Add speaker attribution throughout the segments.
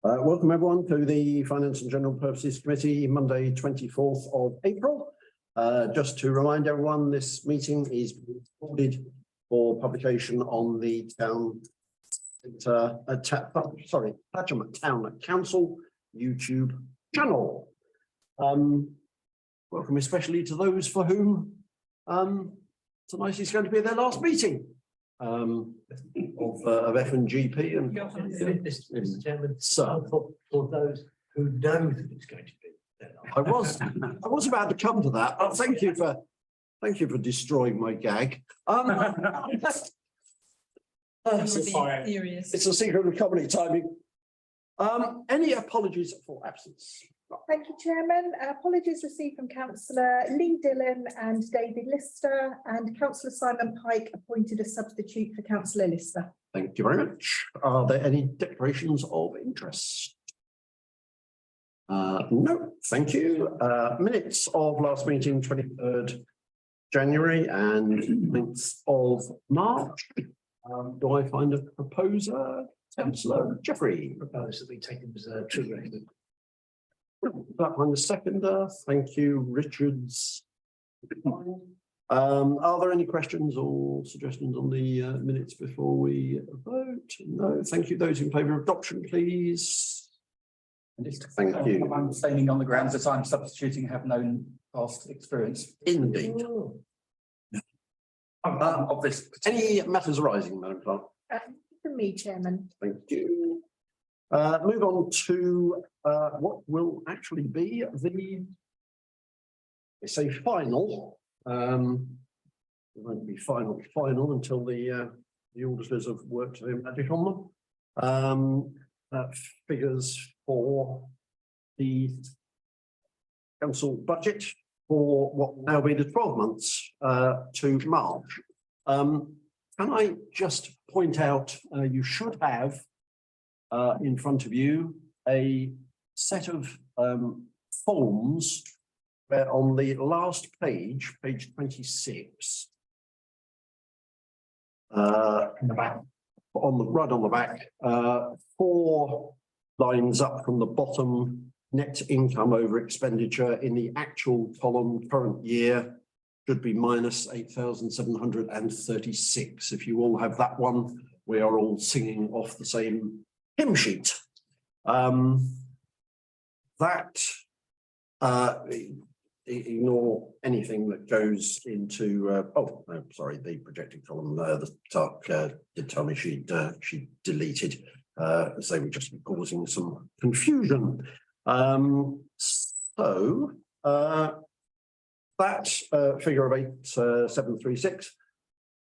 Speaker 1: Welcome everyone to the Finance and General Purposes Committee, Monday 24th of April. Just to remind everyone, this meeting is recorded for publication on the Town Town Council YouTube channel. Welcome especially to those for whom tonight is going to be their last meeting of F&GP. And
Speaker 2: Mr. Chairman,
Speaker 1: so
Speaker 2: for those who know that it's going to be their last.
Speaker 1: I was about to come to that. Oh, thank you for destroying my gag. It's a secret of comedy timing. Any apologies for absence?
Speaker 3: Thank you, Chairman. Apologies received from Councillor Lee Dillon and David Lister, and Councillor Simon Pike appointed a substitute for Councillor Lister.
Speaker 1: Thank you very much. Are there any declarations of interest? No, thank you. Minutes of last meeting, 23rd January and 9th of March. Do I find a proposer? Councillor Jeffrey.
Speaker 2: Propose that we take them as a true record.
Speaker 1: That one, the seconder. Thank you, Richards. Are there any questions or suggestions on the minutes before we vote? No, thank you. Those in favour of adoption, please. Thank you.
Speaker 4: I'm abstaining on the grounds that I'm substituting, have no past experience.
Speaker 1: Indeed.
Speaker 4: Of this.
Speaker 1: Any matters arising, Madam Clerk?
Speaker 3: From me, Chairman.
Speaker 1: Thank you. Move on to what will actually be the final. It won't be final until the auditors have worked their magic on them. Figures for the council budget for what will now be the 12 months to March. Can I just point out, you should have in front of you a set of forms where on the last page, page 26, in the back, right on the back, 4 lines up from the bottom, net income over expenditure in the actual column current year should be minus 8,736. If you all have that one, we are all singing off the same hymn sheet. Ignore anything that goes into the projected column. The talk did tell me she deleted, so we're just causing some confusion. That figure of 8,736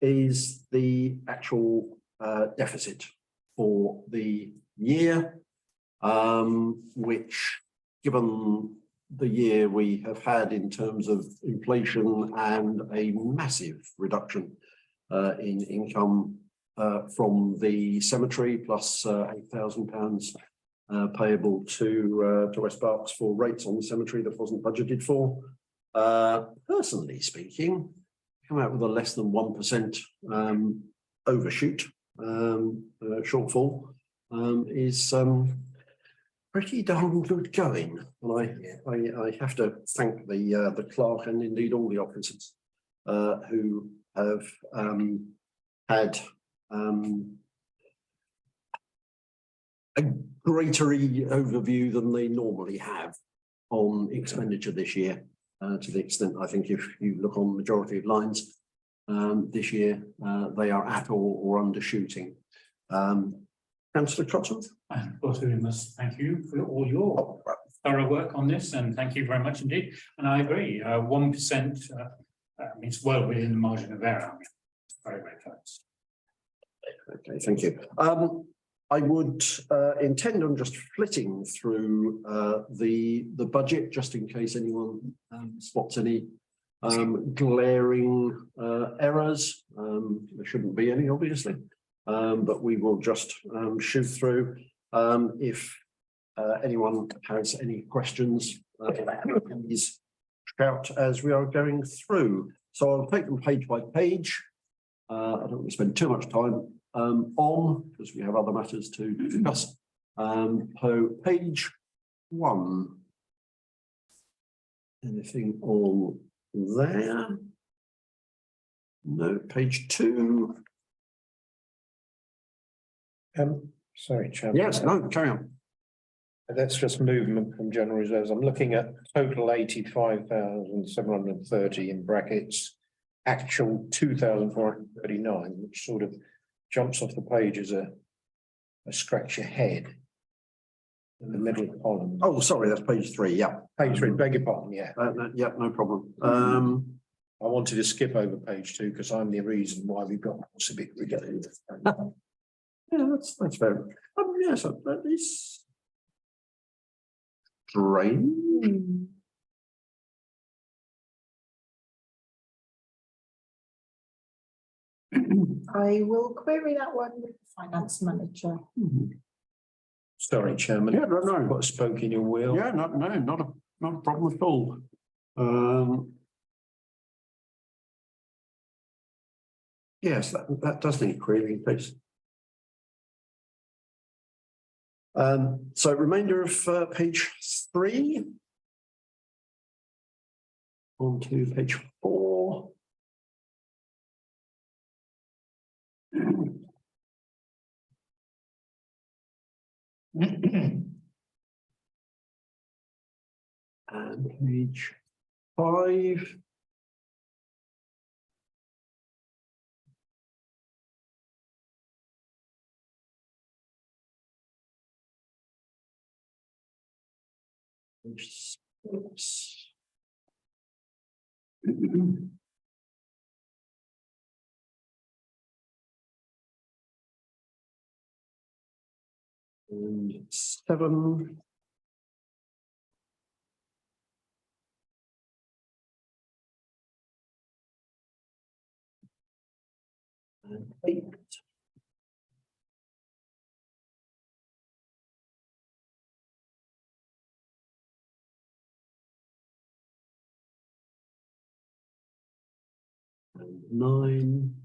Speaker 1: is the actual deficit for the year, which, given the year we have had in terms of inflation and a massive reduction in income from the cemetery, plus £8,000 payable to West Berks for rates on the cemetery that wasn't budgeted for. Personally speaking, come out with a less than 1% overshoot shortfall is pretty darn good going. And I have to thank the clerk and indeed all the officers who have had a greater overview than they normally have on expenditure this year. To the extent, I think, if you look on the majority of lines this year, they are at or undershooting. Councillor Cotsworth.
Speaker 5: And of course, we must thank you for all your thorough work on this, and thank you very much indeed. And I agree, 1% means well within the margin of error. Very, very close.
Speaker 1: Okay, thank you. I would intend on just flitting through the budget, just in case anyone spots any glaring errors. There shouldn't be any, obviously, but we will just shoot through. If anyone has any questions, please shout as we are going through. So I'll take them page by page. I don't want to spend too much time on, because we have other matters to discuss. Page 1. Anything on there? No, page 2.
Speaker 6: Sorry, Chairman.
Speaker 1: Yes, no, carry on.
Speaker 6: That's just movement from general reserves. I'm looking at total 85,730 in brackets, actual 2,439, which sort of jumps off the page as a scratch your head in the middle column.
Speaker 1: Oh, sorry, that's page 3. Yeah.
Speaker 6: Page 3, beg your pardon, yeah.
Speaker 1: Yeah, no problem.
Speaker 6: I wanted to skip over page 2 because I'm the reason why we've got civic regulated.
Speaker 1: Yeah, that's fair. Yes, that is strange.
Speaker 3: I will query that one with the finance manager.
Speaker 6: Sorry, Chairman.
Speaker 1: Yeah, no.
Speaker 6: Got a spoke in your wheel.
Speaker 1: Yeah, not a problem at all. Yes, that does need querying, please. So remainder of page 3. On to page 4. And page 5. Page 6. And 7. And 8. And 9.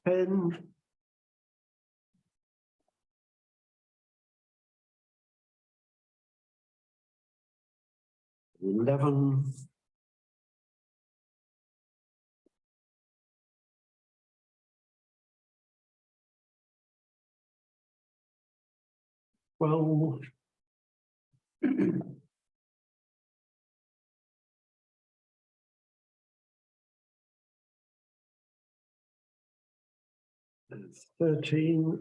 Speaker 1: Ten. 11. 12. 13.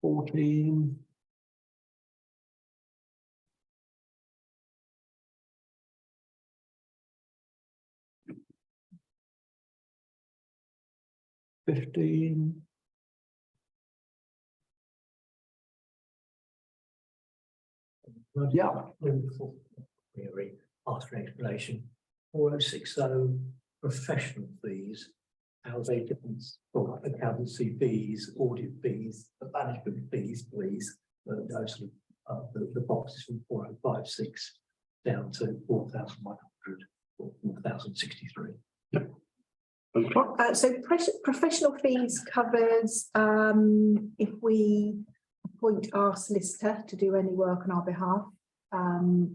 Speaker 1: 14. 15. Yeah.
Speaker 2: Query, ask for an explanation. 4060 professional fees, how they different for accountancy fees, audit fees, the management fees, please. Those the boxes from 4056 down to 4,100 or 4,063.
Speaker 3: So professional fees covers if we appoint our solicitor to do any work on our behalf.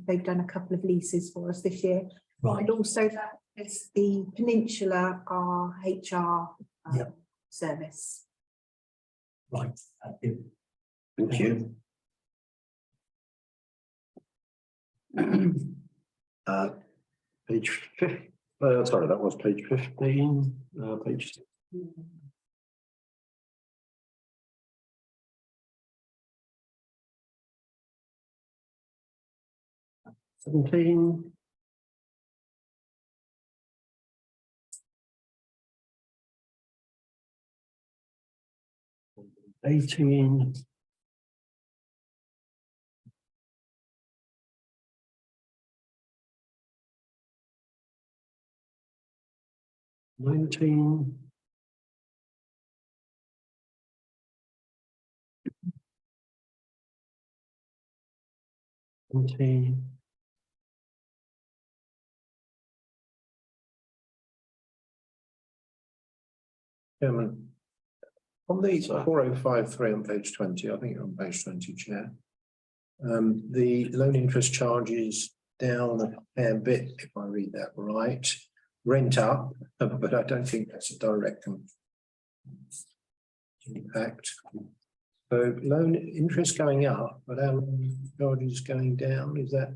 Speaker 3: They've done a couple of leases for us this year.
Speaker 2: Right.
Speaker 3: And also that is the Peninsula, our HR service.
Speaker 2: Right.
Speaker 1: Thank you. Page 5. Sorry, that was page 15. Page 17. 18. 19.
Speaker 6: Chairman, on the
Speaker 1: Sir.
Speaker 6: 4053 on page 20, I think you're on page 20, Chair. The loan interest charge is down a fair bit, if I read that right. Rent up, but I don't think that's a direct impact. So loan interest going up, but our charges going down, is that?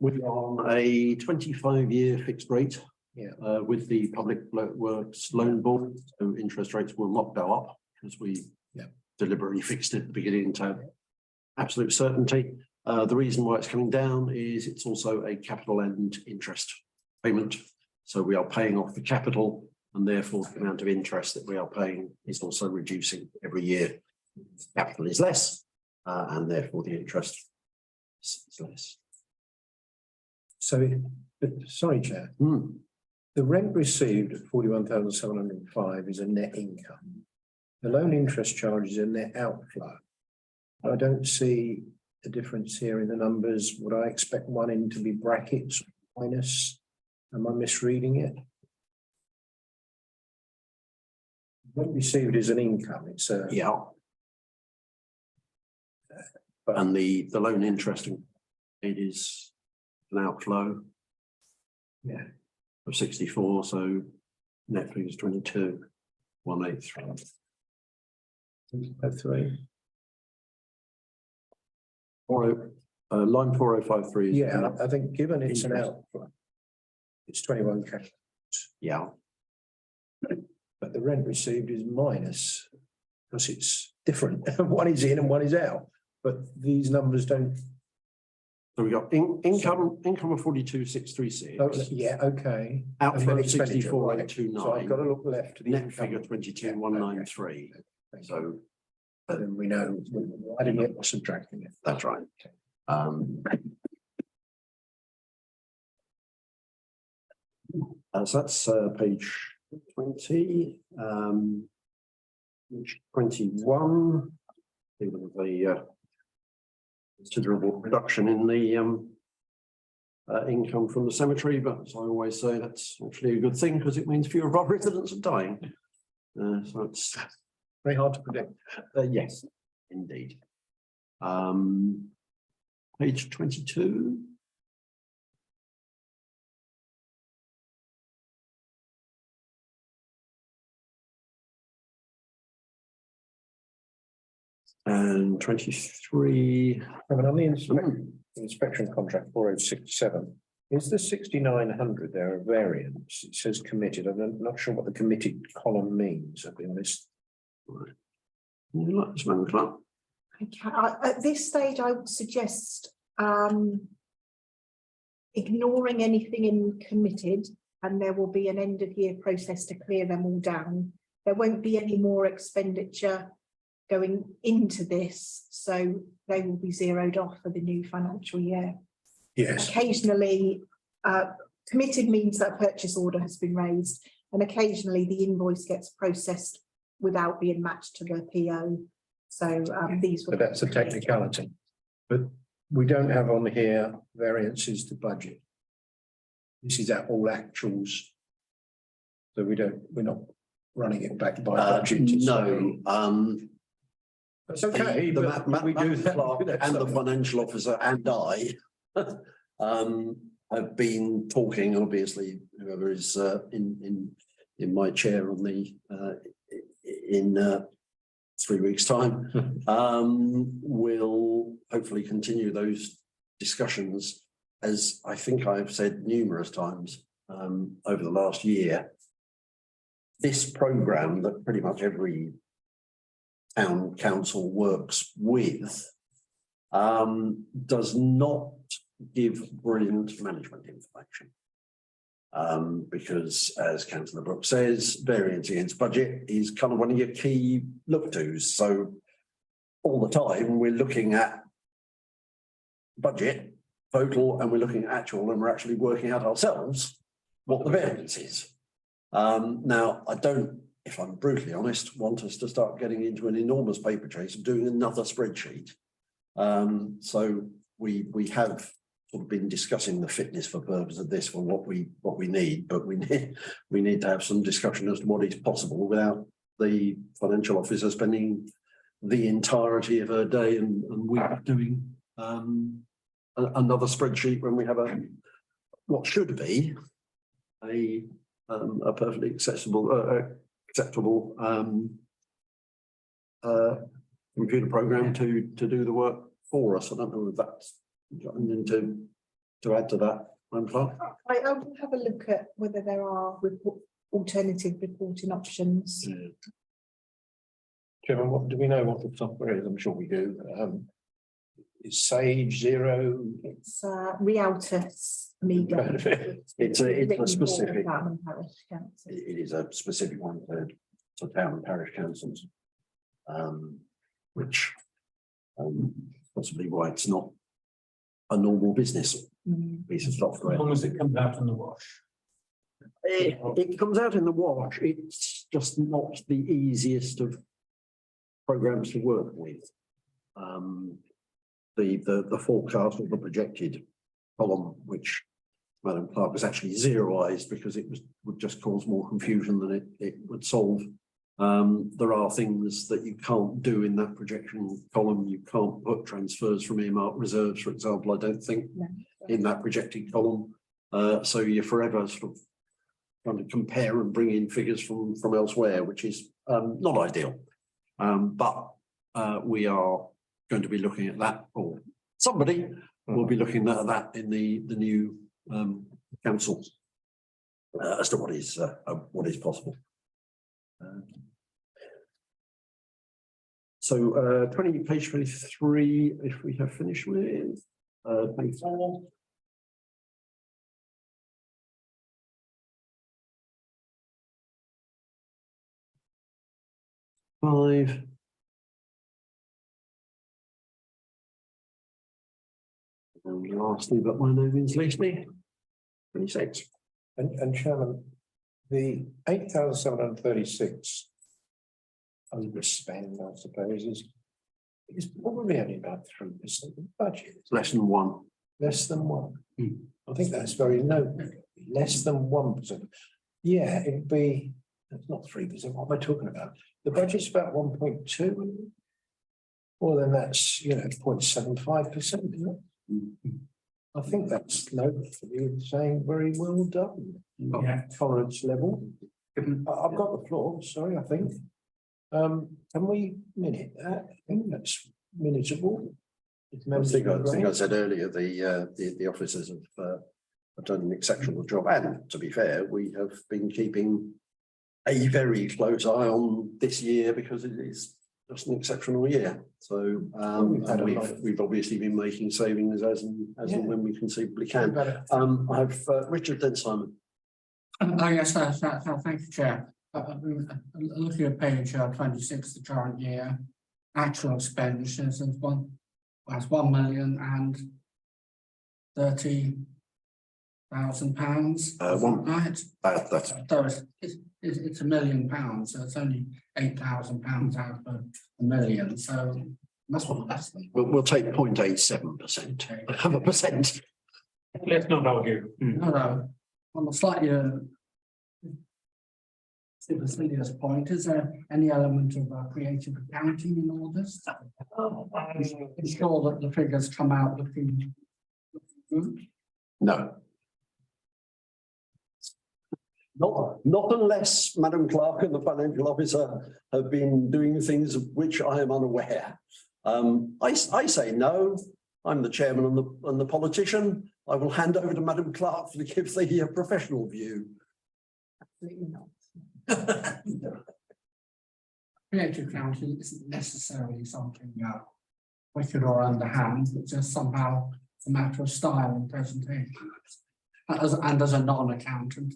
Speaker 1: We're on a 25-year fixed rate.
Speaker 6: Yeah.
Speaker 1: With the Public Works Loan Board, so interest rates will not go up because we deliberately fixed it at the beginning to have absolute certainty. The reason why it's coming down is it's also a capital and interest payment. So we are paying off the capital, and therefore the amount of interest that we are paying is also reducing every year. Capital is less, and therefore the interest is less.
Speaker 6: So, sorry, Chair. The rent received at 41,705 is a net income. The loan interest charge is a net outflow. I don't see the difference here in the numbers. Would I expect one in to be brackets minus? Am I misreading it? Rent received is an income. It's a
Speaker 1: And the loan interest it is an outflow.
Speaker 6: Yeah.
Speaker 1: Of 64, so net figure is 22,183.
Speaker 6: 3.
Speaker 1: Line 4053 is.
Speaker 6: Yeah, I think given it's an outflow, it's 21 cash.
Speaker 1: Yeah,
Speaker 6: But the rent received is minus because it's different. One is in and one is out, but these numbers don't.
Speaker 1: so we got income of 42,636.
Speaker 6: Oh, yeah, okay.
Speaker 1: Outflow of
Speaker 6: Expenditure,
Speaker 1: 64,829.
Speaker 6: So I've got to look left to the
Speaker 1: Net
Speaker 6: income.
Speaker 1: figure 22,193.
Speaker 6: So
Speaker 1: So
Speaker 6: then we know I didn't get subtracting it.
Speaker 1: that's right. So that's page 20. Page 21. Even with the considerable reduction in the income from the cemetery, but as I always say, that's actually a good thing because it means fewer of our residents are dying. So it's
Speaker 6: Very hard to predict.
Speaker 1: yes, indeed. Page 22. And 23.
Speaker 6: I mean, on the inspection contract 4067, is the 6,900 there a variance? It says committed. I'm not sure what the committed column means, I'll be honest.
Speaker 1: Right. You like this man, Clark?
Speaker 3: Okay, at this stage, I would suggest ignoring anything in committed, and there will be an end of year process to clear them all down. There won't be any more expenditure going into this, so they will be zeroed off for the new financial year.
Speaker 6: Yes.
Speaker 3: Occasionally, committed means that a purchase order has been raised, and occasionally the invoice gets processed without being matched to the PO. So these were.
Speaker 6: But that's a technicality. But we don't have on here variances to budget. This is at all actuals. So we're not running it back by budget.
Speaker 1: No,
Speaker 6: That's okay,
Speaker 1: the
Speaker 6: but we do that.
Speaker 1: Clark and the financial officer and I have been talking, obviously, whoever is in my chair on the in 3 weeks' time, will hopefully continue those discussions. As I think I've said numerous times over the last year, this programme that pretty much every town council works with does not give brilliant management information. Because as Councillor Brooks says, variance against budget is kind of one of your key look-tos. So all the time we're looking at budget, total, and we're looking at actual, and we're actually working out ourselves what the variance is. Now, I don't, if I'm brutally honest, want us to start getting into an enormous paper chase of doing another spreadsheet. So we have sort of been discussing the fitness for purpose of this for what we need, but we need to have some discussion as to what is possible without the financial officer spending the entirety of her day and week doing another spreadsheet when we have what should be a perfectly acceptable computer program to do the work for us. I don't know if that's got anything to add to that. Clark?
Speaker 3: I will have a look at whether there are alternative reporting options.
Speaker 6: Chairman, what do we know what the software is? I'm sure we do. Is Sage, Zero?
Speaker 3: It's Rialtus Media.
Speaker 1: It's a specific.
Speaker 3: Town and Parish Council.
Speaker 1: It is a specific one to town and parish councils, which possibly why it's not a normal business piece of software.
Speaker 5: As long as it comes out in the wash.
Speaker 1: It comes out in the wash. It's just not the easiest of programs to work with. The forecast or the projected column, which Madam Clark was actually zeroized because it would just cause more confusion than it would solve. There are things that you can't do in that projection column. You can't put transfers from earmarked reserves, for example, I don't think, in that projected column. So you're forever sort of trying to compare and bring in figures from elsewhere, which is not ideal. But we are going to be looking at that, or somebody will be looking at that in the new council as to what is possible. So page 23, if we have finished with 24. Five. And lastly, but by no means leastly, 26.
Speaker 6: And Chairman, the 8,736 underspend, I suppose, is probably only about 3% of the budget.
Speaker 1: Less than one.
Speaker 6: Less than one. I think that's very low. Less than 1%. Yeah, it'd be, that's not 3%. What am I talking about? The budget's about 1.2. Well, then that's, 0.75%, isn't it? I think that's low for you saying very well done.
Speaker 5: Yeah.
Speaker 6: Tolerance level. I've got the floor, sorry, I think. Can we minute that? I think that's minutable.
Speaker 1: I think I said earlier, the officers have done an exceptional job, and to be fair, we have been keeping a very close eye on this year because it is just an exceptional year. So we've obviously been making savings as and when we conceivably can. I have Richard, then Simon.
Speaker 7: Yes, thank you, Chair. Looking at page 26, the current year, actual expenditures is £1,030,000. Right?
Speaker 1: That's
Speaker 7: It's £1 million, so it's only £8,000 out of £1 million. So that's what less than.
Speaker 1: we'll take 0.87%. Have a percent.
Speaker 5: Let's not argue.
Speaker 7: No. On a slightly supercilious point, is there any element of creative accounting in all this? Ensure that the figures come out looking good?
Speaker 1: No. Not unless Madam Clerk and the financial officer have been doing things of which I am unaware. I say no. I'm the chairman and the politician. I will hand over to Madam Clerk to give the professional view.
Speaker 3: Absolutely not.
Speaker 7: Creative accounting isn't necessarily something wicked or underhand, but just somehow a matter of style and presentation. And as a non-accountant,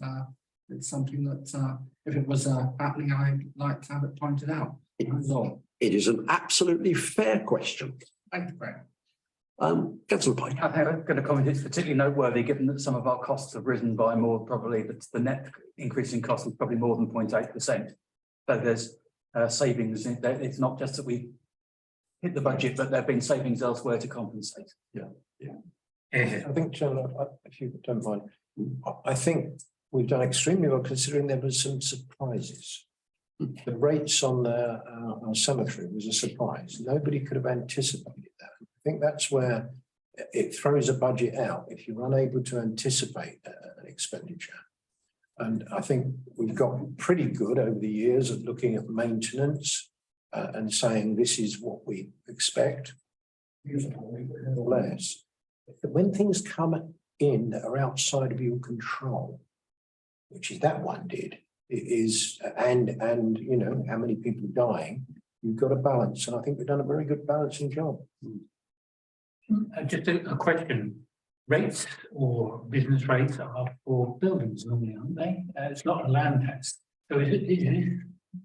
Speaker 7: it's something that if it was happening, I'd like to have it pointed out.
Speaker 1: It is an absolutely fair question.
Speaker 7: Thank you, Greg.
Speaker 1: Councillor Pike.
Speaker 4: I'm going to comment, it's particularly noteworthy, given that some of our costs have risen by more, probably the net increase in cost is probably more than 0.8%. So there's savings. It's not just that we hit the budget, but there have been savings elsewhere to compensate.
Speaker 6: I think, Chairman, if you don't mind, I think we've done extremely well considering there was some surprises. The rates on our cemetery was a surprise. Nobody could have anticipated that. I think that's where it throws a budget out if you're unable to anticipate an expenditure. And I think we've got pretty good over the years at looking at maintenance and saying this is what we expect, or less. But when things come in that are outside of your control, which is that one did, it is, and you know, how many people dying, you've got a balance. And I think we've done a very good balancing job.
Speaker 5: Just a question. Rates or business rates are for buildings normally, aren't they? It's not a land tax. So is it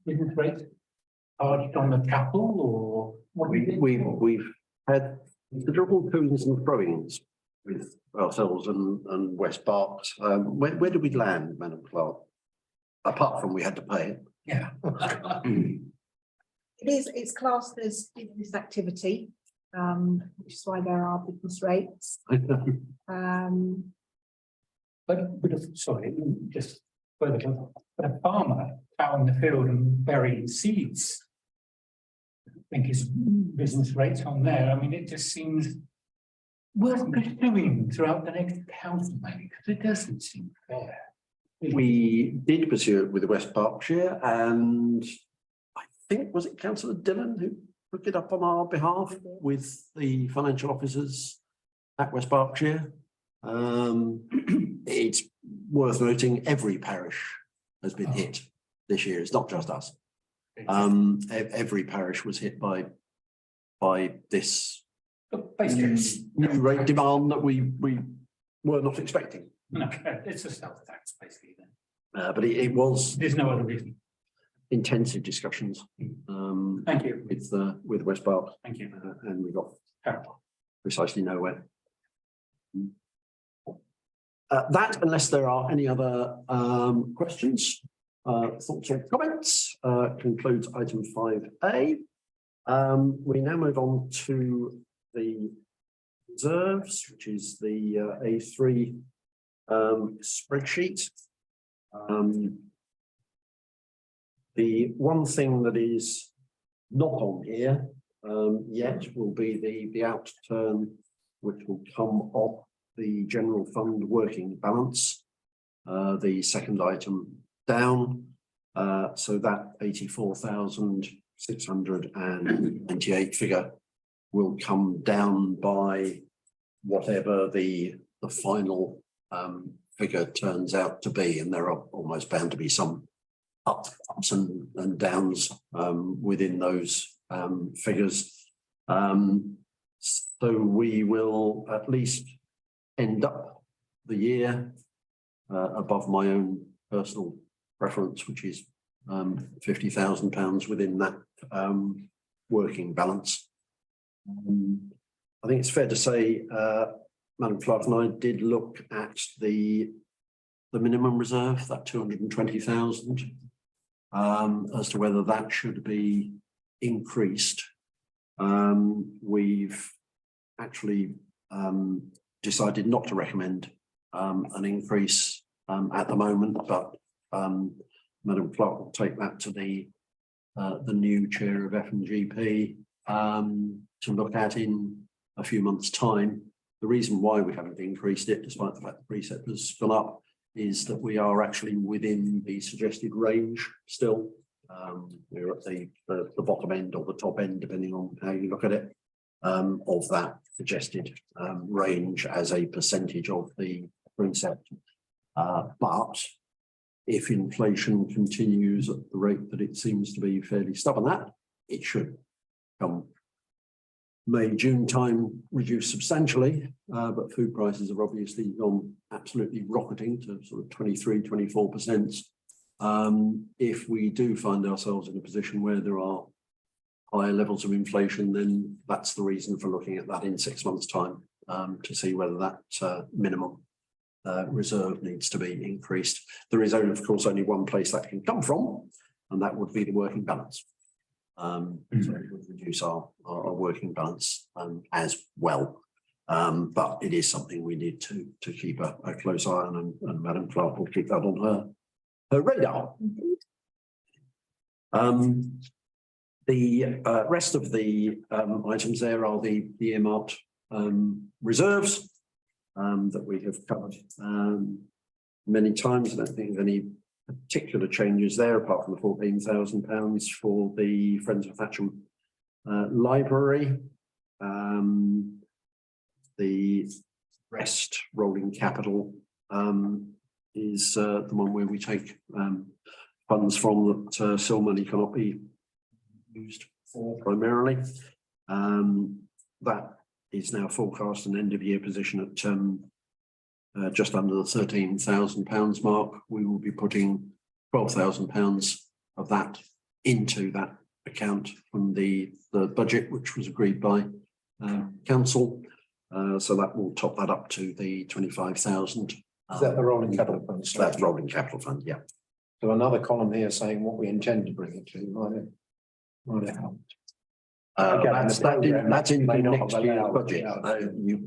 Speaker 5: business rates charged on the capital or what?
Speaker 1: We've had considerable toings and froings with ourselves and West Berks. Where did we land, Madam Clerk? Apart from we had to pay it.
Speaker 5: Yeah.
Speaker 3: It's classed as business activity, which is why there are business rates.
Speaker 5: Sorry, just further, but a farmer out in the field and burying seeds, I think is business rates on there. I mean, it just seems worth pursuing throughout the next council, maybe, because it doesn't seem fair.
Speaker 1: We did pursue it with the West Berkshire, and I think, was it Councillor Dillon who took it up on our behalf with the financial officers at West Berkshire? It's worth noting every parish has been hit this year. It's not just us. Every parish was hit by this new rate demand that we were not expecting.
Speaker 5: Okay, it's a sales tax basically then.
Speaker 1: But it was
Speaker 5: There's no other reason.
Speaker 1: intensive discussions
Speaker 5: Thank you.
Speaker 1: with West Berks,
Speaker 5: Thank you.
Speaker 1: and we got precisely nowhere. That, unless there are any other questions, thoughts or comments, concludes item 5A. We now move on to the reserves, which is the A3 spreadsheet. The one thing that is not on here yet will be the outturn, which will come off the general fund working balance, the second item down. So that 84,698 figure will come down by whatever the final figure turns out to be, and there are almost bound to be some ups and downs within those figures. So we will at least end up the year above my own personal preference, which is £50,000 within that working balance. I think it's fair to say, Madam Clerk and I did look at the minimum reserve, that 220,000, as to whether that should be increased. We've actually decided not to recommend an increase at the moment, but Madam Clerk will take that to the new chair of F&GP to look at in a few months' time. The reason why we haven't increased it, despite the fact the precept has gone up, is that we are actually within the suggested range still. We're at the bottom end or the top end, depending on how you look at it, of that suggested range as a percentage of the precept. But if inflation continues at the rate that it seems to be fairly stubborn at, it should come May, June time reduce substantially, but food prices have obviously gone absolutely rocketing to sort of 23–24%. If we do find ourselves in a position where there are higher levels of inflation, then that's the reason for looking at that in 6 months' time, to see whether that minimum reserve needs to be increased. There is only, of course, only one place that can come from, and that would be the working balance. So it would reduce our working balance as well. But it is something we need to keep a close eye on, and Madam Clerk will keep that on her radar. The rest of the items there are the earmarked reserves that we have covered many times. I don't think there's any particular changes there, apart from the £14,000 for the Friends of Thatcham Library. The rest rolling capital is the one where we take funds from that still money cannot be used for primarily. That is now forecast an end of year position at just under the £13,000 mark. We will be putting £12,000 of that into that account from the budget, which was agreed by council. So that will top that up to the 25,000.
Speaker 6: Is that the rolling capital fund?
Speaker 1: That's rolling capital fund, yeah.
Speaker 6: So another column here saying what we intend to bring it to, might it help?
Speaker 1: That's in
Speaker 6: May not
Speaker 1: next
Speaker 6: have
Speaker 1: year's
Speaker 6: allowed-
Speaker 1: budget.
Speaker 6: yeah.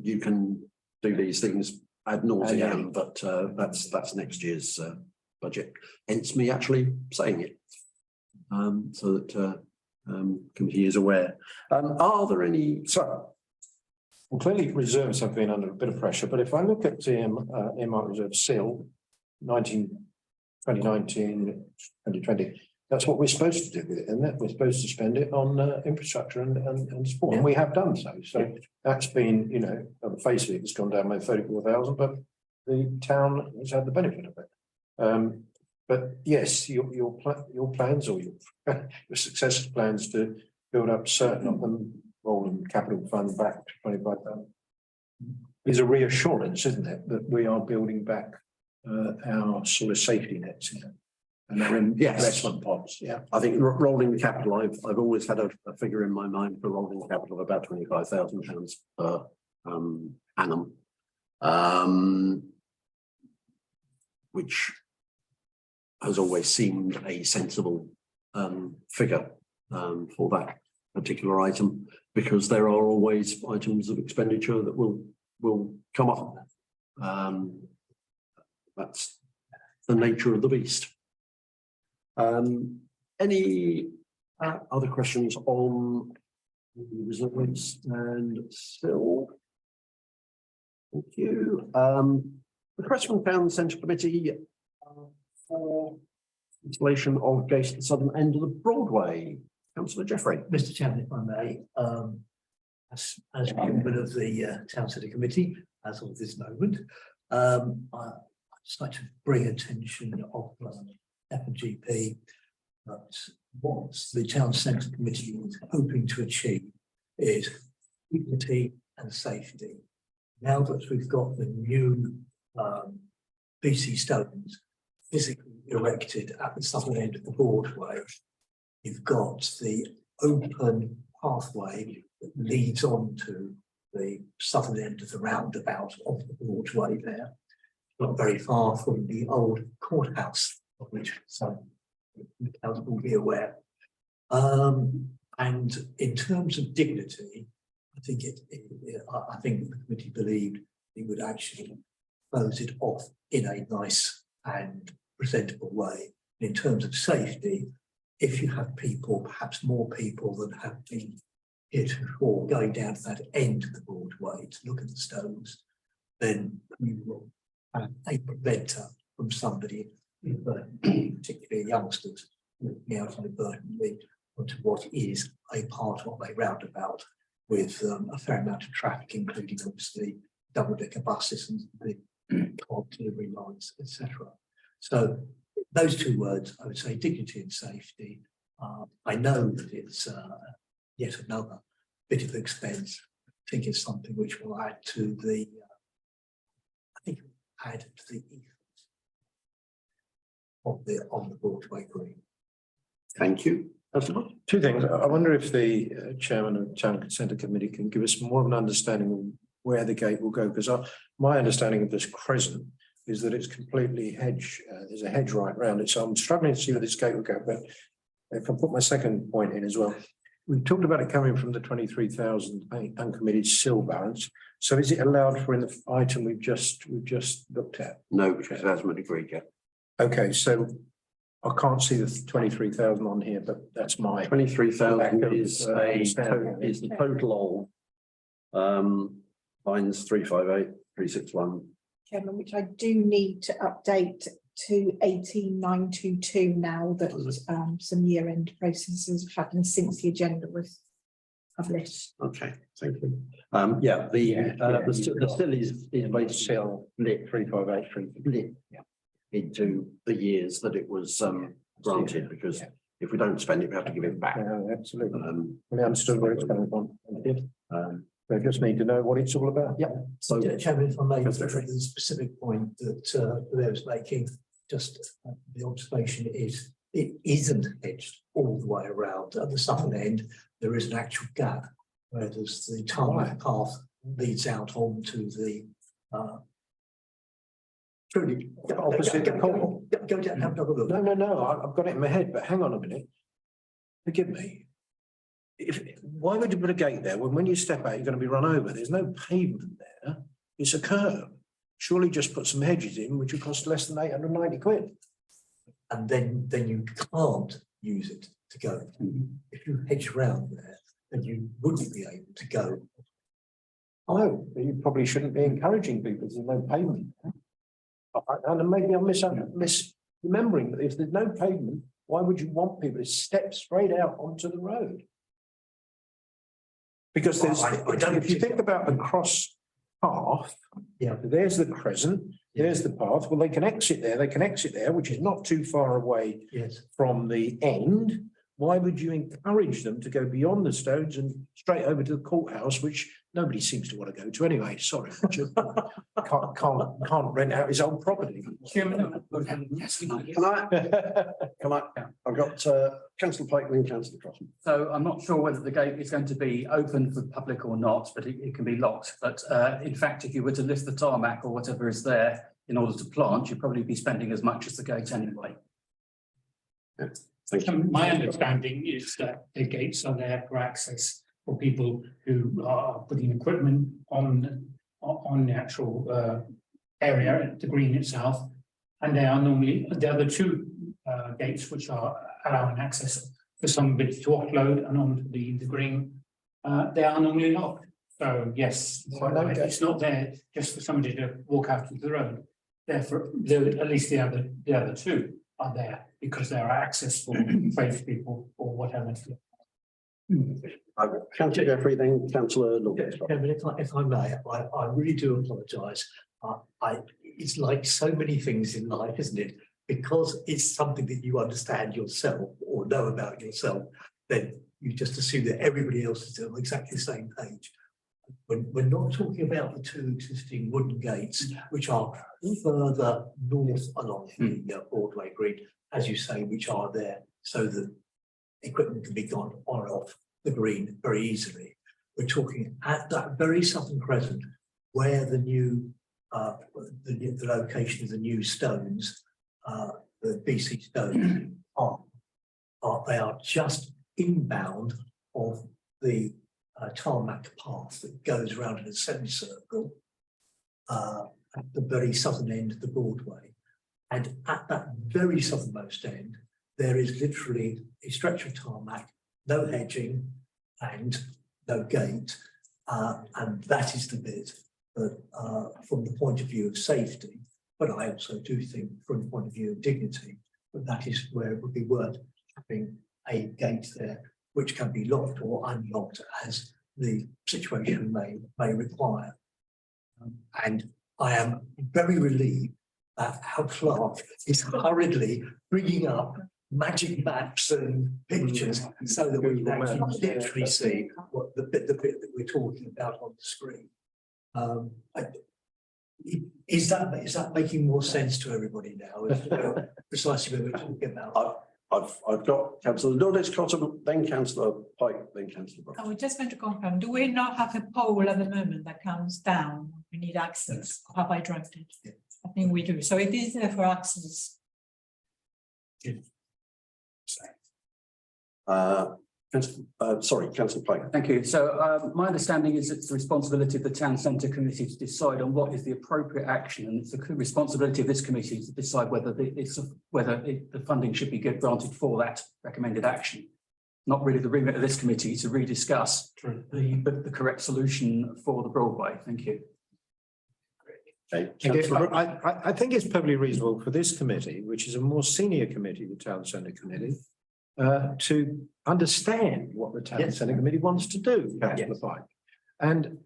Speaker 1: You can do these things ad nauseam,
Speaker 6: Annually.
Speaker 1: but that's next year's budget. Hence me actually saying it, so that committee is aware. Are there any?
Speaker 6: Well, clearly reserves have been under a bit of pressure, but if I look at earmark reserve SIL 2019, 2020, that's what we're supposed to do with it, isn't it? We're supposed to spend it on infrastructure and sport, and we have done so. So that's been, you know, on the face of it, it's gone down by 34,000, but the town has had the benefit of it. But yes, your plans or your successful plans to build up certain of them, rolling capital fund back to 25,000 is a reassurance, isn't it, that we are building back our sort of safety nets here and our investment pots. Yeah,
Speaker 1: I think rolling capital, I've always had a figure in my mind for rolling capital of about £25,000 per annum, which has always seemed a sensible figure for that particular item, because there are always items of expenditure that will come up. That's the nature of the beast. Any other questions on the reserves and still? Thank you. The Crestman Town Centre Committee for installation of gates at the southern end of the Broadway. Councillor Jeffrey.
Speaker 2: Mr. Chairman, if I may, as member of the Town Centre Committee, as of this moment, I'd just like to bring attention of F&GP that what the Town Centre Committee is hoping to achieve is dignity and safety. Now that we've got the new BC stones physically erected at the southern end of the Broadway, you've got the open pathway that leads on to the southern end of the roundabout of the Broadway there, not very far from the old courthouse, of which some the council will be aware. And in terms of dignity, I think I think the committee believed it would actually close it off in a nice and presentable way. In terms of safety, if you have people, perhaps more people than have been heretofore going down to that end of the Broadway to look at the stones, then you will have a preventer from somebody, particularly youngsters, looking out inadvertently onto what is a part of a roundabout with a fair amount of traffic, including obviously double-decker buses and the car delivery lines, etc. So those two words, I would say dignity and safety. I know that it's yet another bit of expense. I think it's something which will add to the, ethos of the Broadway Green.
Speaker 1: Thank you.
Speaker 6: Two things. I wonder if the chairman of the Town Centre Committee can give us more of an understanding of where the gate will go, because my understanding of this crescent is that it's completely hedge, there's a hedge right round it, so I'm struggling to see where this gate will go, but if I put my second point in as well, we've talked about it coming from the 23,000 uncommitted SIL balance, so is it allowed for in the item we've just looked at?
Speaker 1: No, because it hasn't been agreed yet.
Speaker 6: Okay, so I can't see the 23,000 on here, but that's my
Speaker 1: 23,000 is the total of lines 358, 361.
Speaker 3: Chairman, which I do need to update to 18922 now that some year-end processes have happened since the agenda was published.
Speaker 1: Okay, thank you. Yeah, the still is basically lit 358 split into the years that it was granted, because if we don't spend it, we have to give it back.
Speaker 6: Yeah, absolutely. We understood where it's coming from. They just need to know what it's all about.
Speaker 1: Yeah. So,
Speaker 2: Chairman, if I may,
Speaker 1: Yes,
Speaker 2: the
Speaker 1: sir.
Speaker 2: specific point that Blair was making, just the observation is it isn't hedged all the way around. At the southern end, there is an actual gap, whereas the tarmac path leads out onto the truly
Speaker 6: Opposite the corner.
Speaker 2: Go down, have another look.
Speaker 6: No, I've got it in my head, but hang on a minute. Forgive me. Why would you put a gate there when you step out, you're going to be run over? There's no pavement there. It's a curb. Surely just put some hedges in, which will cost less than 890 quid.
Speaker 2: And then you can't use it to go. If you hedge around there, then you wouldn't be able to go.
Speaker 6: Oh, you probably shouldn't be encouraging people. There's no pavement there. And maybe I'm misremembering, but if there's no pavement, why would you want people to step straight out onto the road? Because there's, if you think about the cross path, there's the crescent, there's the path. Well, they can exit there, which is not too far away from the end. Why would you encourage them to go beyond the stones and straight over to the courthouse, which nobody seems to want to go to anyway? Sorry, Richard. Can't rent out his old property.
Speaker 1: Can I? I've got Councillor Blakely and Councillor Crossan.
Speaker 4: So I'm not sure whether the gate is going to be open for the public or not, but it can be locked. But in fact, if you were to lift the tarmac or whatever is there in order to plant, you'd probably be spending as much as the gate anyway.
Speaker 1: Thank you.
Speaker 5: My understanding is that the gates are there for access for people who are putting equipment on the actual area, the green itself. And they are normally, the other two gates which are allowing access for somebody to offload and onto the green, they are normally locked. So yes, it's not there just for somebody to walk out to the road. Therefore, at least the other two are there because they are access for tradespeople or whatever.
Speaker 1: Councillor Jeffrey, then Councillor Lawrence.
Speaker 2: If I may, I really do apologise. It's like so many things in life, isn't it? Because it's something that you understand yourself or know about yourself, then you just assume that everybody else is on exactly the same page. We're not talking about the two existing wooden gates, which are further north along the Broadway Green, as you say, which are there so that equipment can be gone on and off the green very easily. We're talking at that very southern crescent where the new, the location of the new stones, the BC stones they are just inbound of the tarmac path that goes around in a semicircle at the very southern end of the Broadway. And at that very southernmost end, there is literally a stretch of tarmac, no hedging and no gate. And that is the bit that, from the point of view of safety, but I also do think from the point of view of dignity, that is where it would be worth having a gate there, which can be locked or unlocked as the situation may require. And I am very relieved that our clerk is hurriedly bringing up magic maps and pictures so that we can actually literally see what the bit that we're talking about on the screen. Is that making more sense to everybody now? Precisely what we're talking about.
Speaker 1: I've got councillor Nordics, Cottam, then councillor Pike, then councillor Brown.
Speaker 8: I was just going to confirm, do we not have a pole at the moment that comes down? We need access. Have I dreamt it? I think we do. So it is there for access.
Speaker 1: Councillor Pike.
Speaker 4: Thank you. So my understanding is it's the responsibility of the town centre committee to decide on what is the appropriate action, and it's the responsibility of this committee to decide whether the funding should be granted for that recommended action. Not really the remit of this committee to rediscuss the correct solution for the Broadway. Thank you.
Speaker 1: Okay.
Speaker 6: I think it's perfectly reasonable for this committee, which is a more senior committee, the town centre committee, to understand what the town centre committee wants to do, councillor Pike. And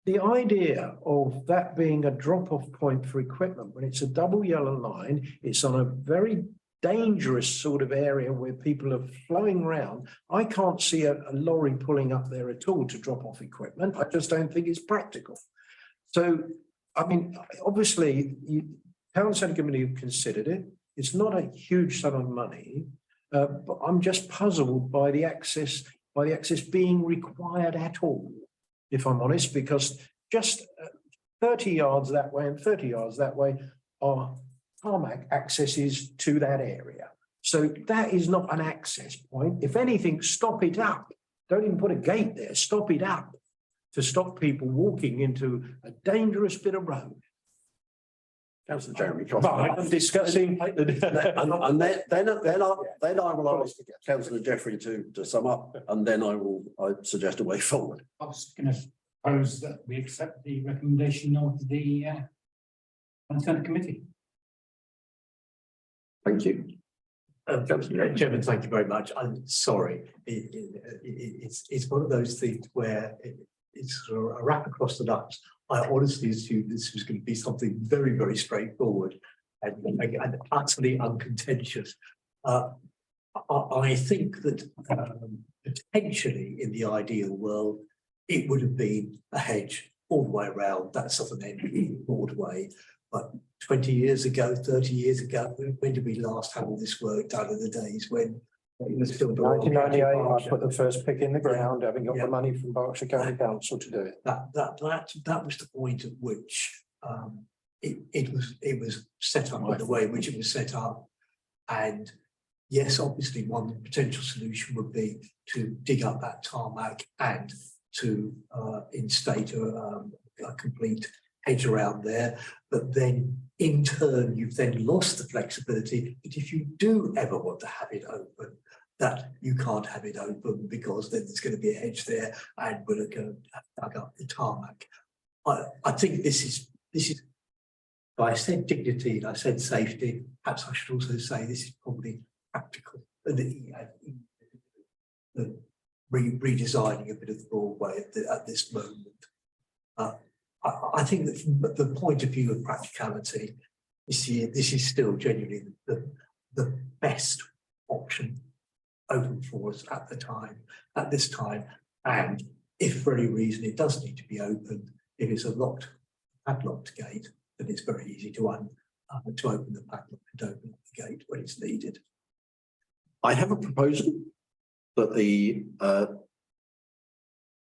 Speaker 6: the idea of that being a drop-off point for equipment, when it's a double yellow line, it's on a very dangerous sort of area where people are flowing around. I can't see a lorry pulling up there at all to drop off equipment. I just don't think it's practical. So, I mean, obviously, town centre committee have considered it. It's not a huge sum of money. But I'm just puzzled by the access being required at all, if I'm honest, because just 30 yards that way and 30 yards that way are tarmac accesses to that area. So that is not an access point. If anything, stop it up. Don't even put a gate there, stop it up to stop people walking into a dangerous bit of road.
Speaker 1: Councillor Jeremy.
Speaker 6: I'm discussing.
Speaker 1: And then I will ask councillor Jeffrey to sum up, and then I suggest a way forward.
Speaker 5: I was going to propose that we accept the recommendation of the consent committee.
Speaker 1: Thank you.
Speaker 2: Chairman, thank you very much. I'm sorry. It's one of those things where it's a wrap across the nuts. I honestly assumed this was going to be something very, very straightforward and utterly uncontentious. I think that potentially in the ideal world, it would have been a hedge all the way around that southern end of Broadway. But 20 years ago, 30 years ago, when did we last have all this work done in the days when it was still
Speaker 6: 1998, I put the first pick in the ground, having got the money from Berkshire County Council to do it.
Speaker 2: That was the point at which it was set up in the way in which it was set up. And yes, obviously one potential solution would be to dig up that tarmac and to instate a complete hedge around there. But then in turn, you've then lost the flexibility that if you do ever want to have it open, that you can't have it open because then there's going to be a hedge there and we're going to dug up the tarmac. I think this is, if I said dignity and I said safety, perhaps I should also say this is probably practical. The redesigning a bit of the Broadway at this moment. I think that from the point of view of practicality, this is still genuinely the best option open for us at this time. And if for any reason it does need to be opened, if it's a padlocked gate, then it's very easy to open the padlock and open up the gate when it's needed.
Speaker 1: I have a proposal that the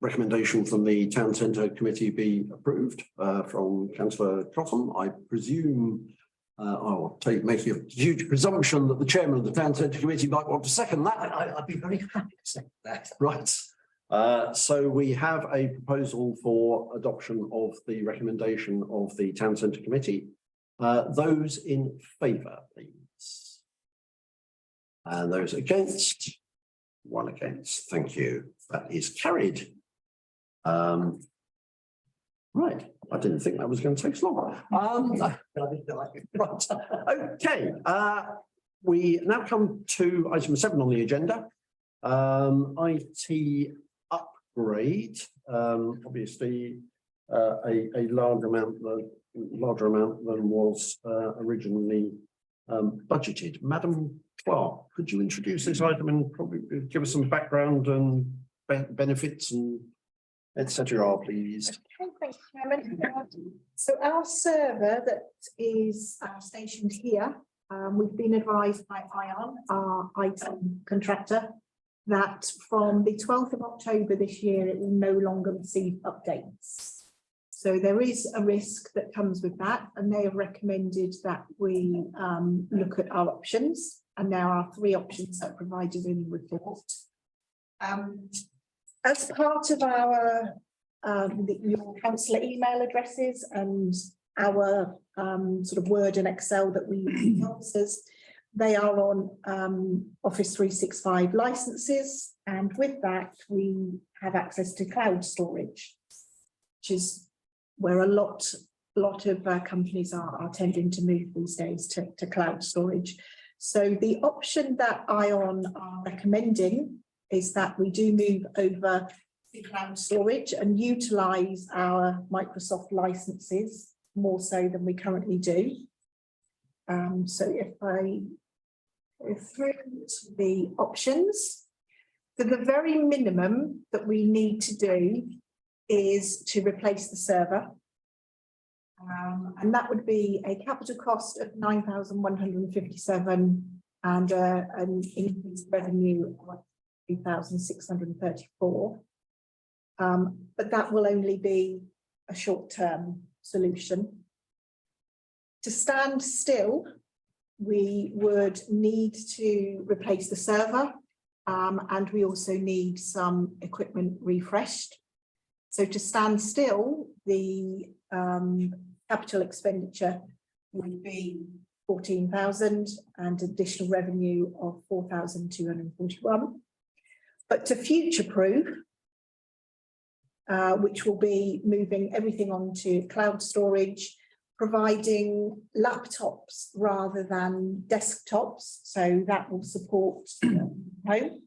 Speaker 1: recommendation from the Town Centre Committee be approved from Councillor Cottam. I presume I'll make a huge presumption that the chairman of the Town Centre Committee might want to second that.
Speaker 2: I'd be very happy to second that.
Speaker 1: Right. So we have a proposal for adoption of the recommendation of the Town Centre Committee. Those in favour, please. And those against? One against. Thank you. That is carried. Right. I didn't think that was going to take so long. Right. Okay. We now come to item 7 on the agenda. IT upgrade. Obviously, a larger amount than was originally budgeted. Madam Clerk, could you introduce this item and probably give us some background and benefits and etc., please?
Speaker 3: Okay, thank you, Chairman. So our server that is stationed here We've been advised by ION, our IT contractor, that from the 12th of October this year, it will no longer receive updates. So there is a risk that comes with that, and they have recommended that we look at our options, and there are 3 options that are provided in the report. As part of our your councillor email addresses and our sort of Word and Excel that we use, they are on Office 365 licenses, and with that we have access to cloud storage, which is where a lot of companies are tending to move these days to cloud storage. So the option that ION are recommending is that we do move over to cloud storage and utilise our Microsoft licenses more so than we currently do. So if I go through the options, for the very minimum that we need to do is to replace the server. And that would be a capital cost of 9,157 and an increased revenue of 3,634. But that will only be a short-term solution. To stand still, we would need to replace the server, and we also need some equipment refreshed. So to stand still, the capital expenditure would be 14,000 and additional revenue of 4,241. But to future-proof, which will be moving everything onto cloud storage, providing laptops rather than desktops, so that will support home,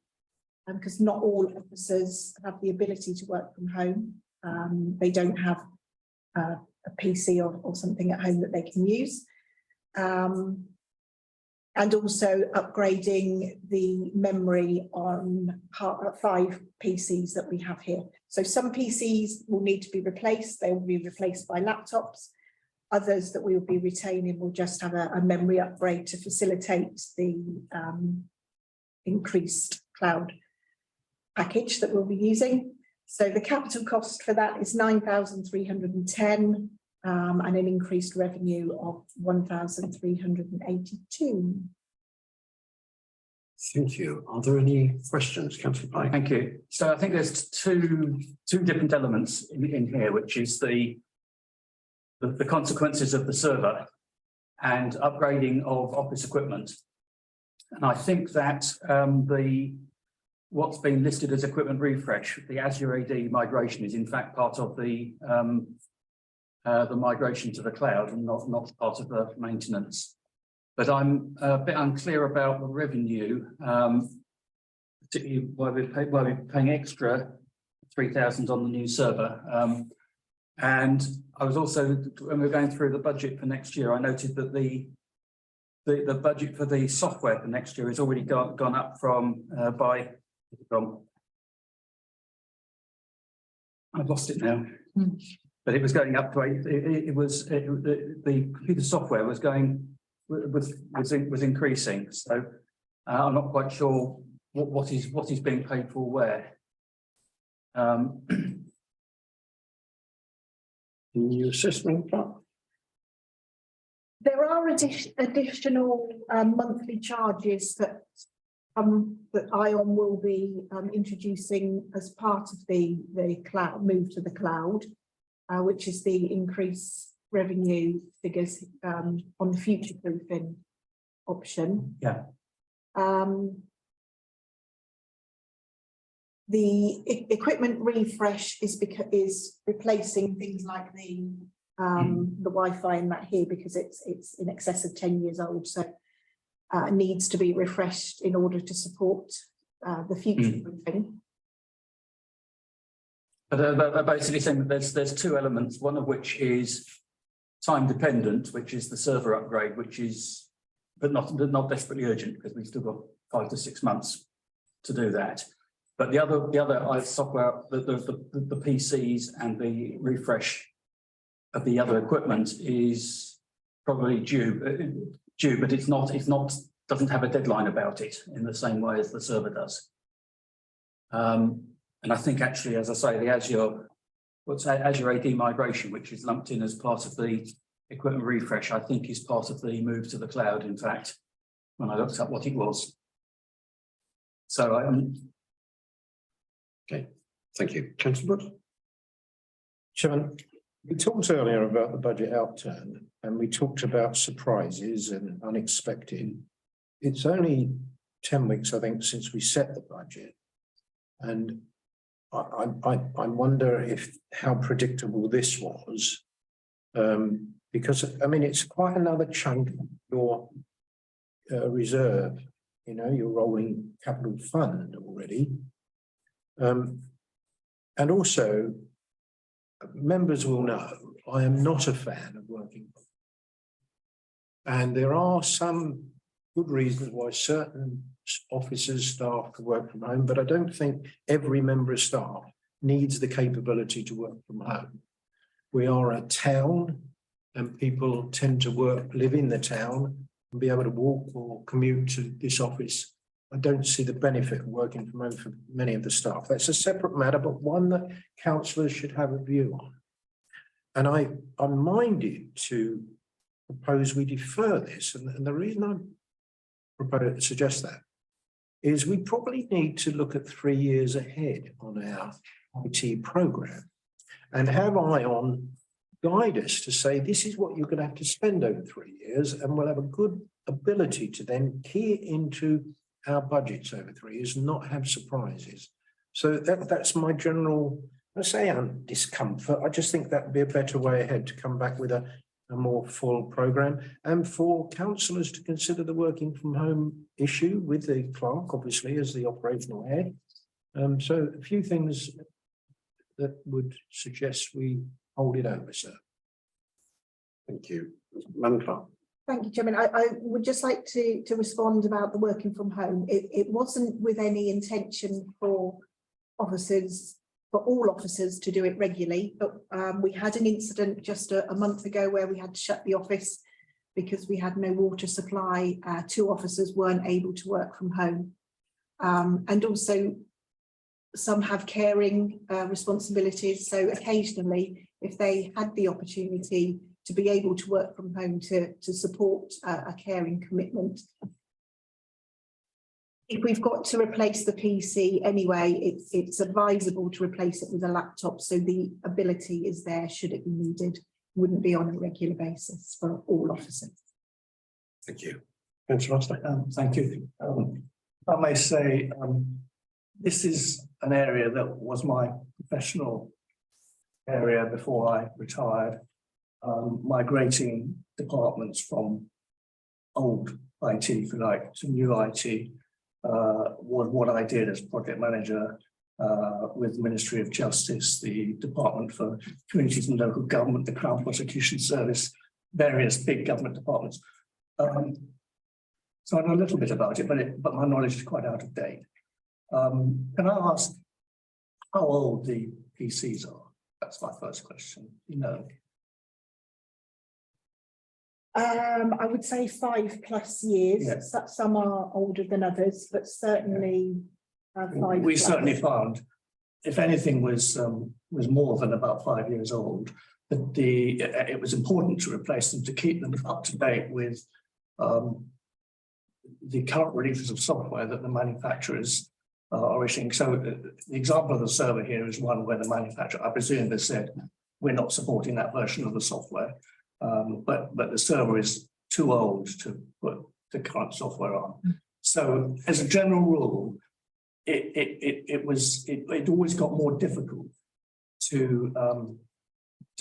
Speaker 3: because not all officers have the ability to work from home. They don't have a PC or something at home that they can use. And also upgrading the memory on 5 PCs that we have here. So some PCs will need to be replaced. They will be replaced by laptops. Others that we will be retaining will just have a memory upgrade to facilitate the increased cloud package that we'll be using. So the capital cost for that is 9,310 and an increased revenue of 1,382.
Speaker 1: Thank you. Are there any questions, Councillor Pike?
Speaker 4: Thank you. So I think there's two different elements in here, which is the consequences of the server and upgrading of office equipment. And I think that what's been listed as equipment refresh, the Azure AD migration, is in fact part of the migration to the cloud and not part of the maintenance. But I'm a bit unclear about the revenue, particularly why we're paying extra 3,000 on the new server. And I was also, when we were going through the budget for next year, I noted that the budget for the software for next year has already gone up from I've lost it now. But it was going up to the computer software was increasing. So I'm not quite sure what is being paid for where.
Speaker 1: New assessment plan?
Speaker 3: There are additional monthly charges that ION will be introducing as part of the cloud move to the cloud, which is the increased revenue figures on the future proofing option.
Speaker 4: Yeah.
Speaker 3: The equipment refresh is replacing things like the Wi-Fi and that here, because it's in excess of 10 years old, so needs to be refreshed in order to support the future proofing.
Speaker 4: But they're basically saying that there's 2 elements, one of which is time dependent, which is the server upgrade, which is but not desperately urgent, because we've still got 5 to 6 months to do that. But the other software, the PCs and the refresh of the other equipment is probably due due, but it's not, doesn't have a deadline about it in the same way as the server does. And I think actually, as I say, the Azure AD migration, which is lumped in as part of the equipment refresh, I think is part of the move to the cloud, in fact, when I looked up what it was. So
Speaker 1: Okay, thank you. Councillor Brooks?
Speaker 6: Chairman, we talked earlier about the budget outturn and we talked about surprises and unexpected. It's only 10 weeks, I think, since we set the budget. And I wonder how predictable this was. Because, I mean, it's quite another chunk of your reserve, you know, your rolling capital fund already. And also, members will know I am not a fan of working. And there are some good reasons why certain officers, staff can work from home, but I don't think every member of staff needs the capability to work from home. We are a town and people tend to live in the town and be able to walk or commute to this office. I don't see the benefit of working from home for many of the staff. That's a separate matter, but one that councillors should have a view on. And I'm minded to propose we defer this. And the reason I propose to suggest that is we probably need to look at 3 years ahead on our IT programme and have ION guide us to say this is what you're going to have to spend over 3 years, and we'll have a good ability to then key it into our budgets over 3 years and not have surprises. So that's my general, I say discomfort. I just think that would be a better way ahead to come back with a more full programme, and for councillors to consider the working from home issue with the clerk, obviously, as the operational head. So a few things that would suggest we hold it over, sir.
Speaker 1: Thank you. Madam Clerk.
Speaker 3: Thank you, Chairman. I would just like to respond about the working from home. It wasn't with any intention for officers, for all officers to do it regularly, but we had an incident just a month ago where we had to shut the office because we had no water supply. 2 officers weren't able to work from home. And also some have caring responsibilities. So occasionally, if they had the opportunity to be able to work from home to support a caring commitment. If we've got to replace the PC anyway, it's advisable to replace it with a laptop, so the ability is there should it be needed. Wouldn't be on a regular basis for all officers.
Speaker 1: Thank you. Councillor Rossiter.
Speaker 2: Thank you. I may say, this is an area that was my professional area before I retired. Migrating departments from old IT, if you like, to new IT was what I did as project manager with the Ministry of Justice, the Department for Communities and Local Government, the Crown Prosecution Service, various big government departments. So I know a little bit about it, but my knowledge is quite out of date. Can I ask how old the PCs are? That's my first question. You know.
Speaker 3: I would say 5+ years.
Speaker 2: Yes.
Speaker 3: Some are older than others, but certainly 5+.
Speaker 2: We certainly found, if anything was more than about 5 years old, that it was important to replace them to keep them up to date with the current releases of software that the manufacturers are issuing. So the example of the server here is one where the manufacturer, I presume, has said we're not supporting that version of the software. But the server is too old to put the current software on. So as a general rule, it always got more difficult to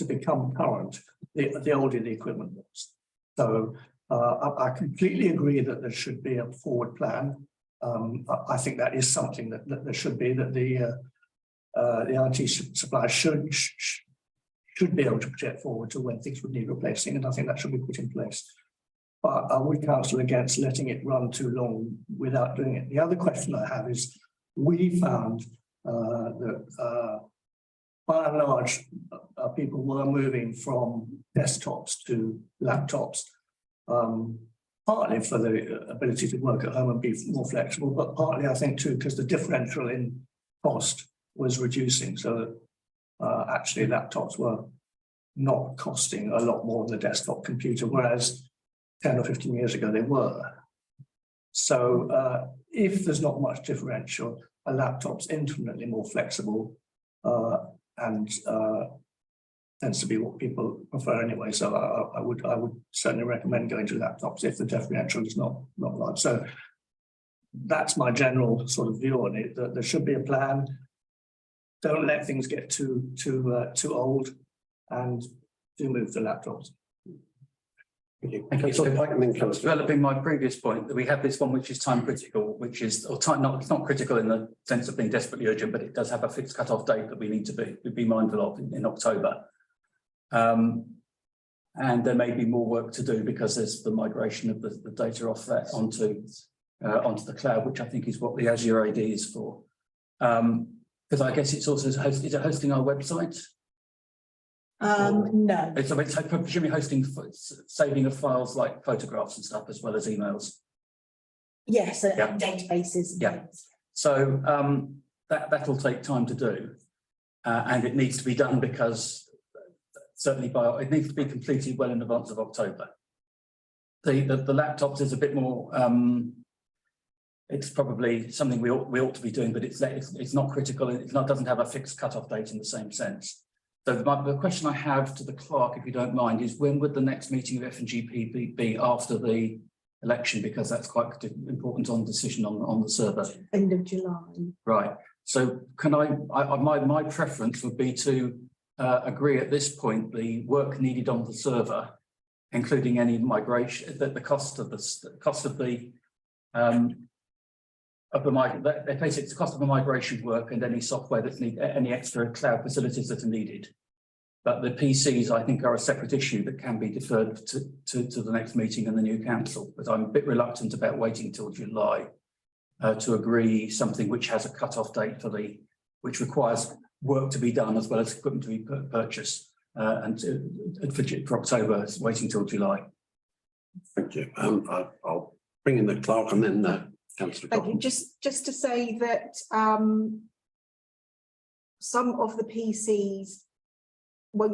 Speaker 2: become current the older the equipment was. So I completely agree that there should be a forward plan. I think that is something that there should be, that the IT supplier should be able to project forward to when things would need replacing, and I think that should be put in place. But I would counsel against letting it run too long without doing it. The other question I have is, we found that by and large, people were moving from desktops to laptops. Part
Speaker 9: partly for the ability to work at home and be more flexible, but partly I think too, because the differential in cost was reducing, so that actually laptops were not costing a lot more than a desktop computer, whereas 10 or 15 years ago they were. So if there's not much differential, a laptop's infinitely more flexible and tends to be what people prefer anyway. So I would certainly recommend going to laptops if the differential is not large. So that's my general sort of view on it, that there should be a plan. Don't let things get too old, and do move to laptops.
Speaker 1: Thank you. So,
Speaker 4: Developing my previous point, that we have this one which is time critical, which is, or time not, it's not critical in the sense of being desperately urgent, but it does have a fixed cut-off date that we need to be mindful of in October. And there may be more work to do because there's the migration of the data off that onto the cloud, which I think is what the Azure AD is for. Because I guess it's also is it hosting our website?
Speaker 3: No.
Speaker 4: It's presumably hosting saving of files like photographs and stuff as well as emails.
Speaker 3: Yes,
Speaker 4: Yeah.
Speaker 3: databases. and
Speaker 4: Yeah.
Speaker 3: things.
Speaker 4: So that'll take time to do, and it needs to be done because certainly it needs to be completed well in advance of October. The laptops is a bit more. It's probably something we ought to be doing, but it's not critical. It doesn't have a fixed cut-off date in the same sense. So the question I have to the clerk, if you don't mind, is when would the next meeting of F&GP be after the election? Because that's quite important on decision on the server.
Speaker 3: End of July.
Speaker 4: Right. So can my preference would be to agree at this point the work needed on the server, including any migration, the cost of the basically it's the cost of the migration work and any software that's needed, any extra cloud facilities that are needed. But the PCs, I think, are a separate issue that can be deferred to the next meeting and the new council. But I'm a bit reluctant about waiting till July to agree something which has a cut-off date which requires work to be done as well as equipment to be purchased. And for October, it's waiting till July.
Speaker 1: thank you. I'll bring in the clerk and then Councillor.
Speaker 3: Thank you. Just to say that some of the PCs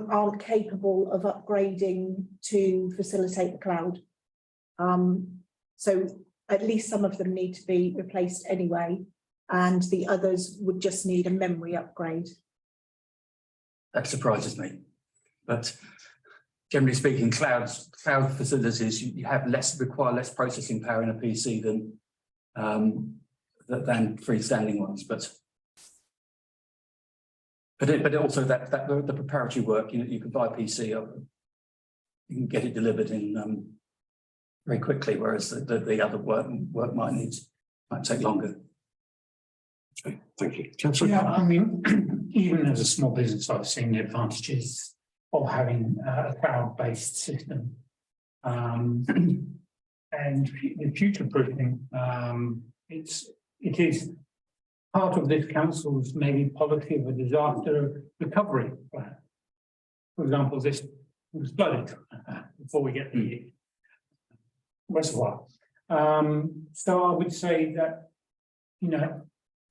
Speaker 3: aren't capable of upgrading to facilitate the cloud. So at least some of them need to be replaced anyway, and the others would just need a memory upgrade.
Speaker 4: That surprises me, but generally speaking, cloud facilities require less processing power in a PC than freestanding ones, but also that the preparatory work, you can buy a PC, you can get it delivered in very quickly, whereas the other work might take longer.
Speaker 1: Okay, thank you. Councillor.
Speaker 5: Yeah, I mean, even as a small business, I've seen the advantages of having a cloud-based system. And the future-proofing, it is part of this council's maybe policy of a disaster recovery plan. For example, this was flooded before we get the reservoir. So I would say that,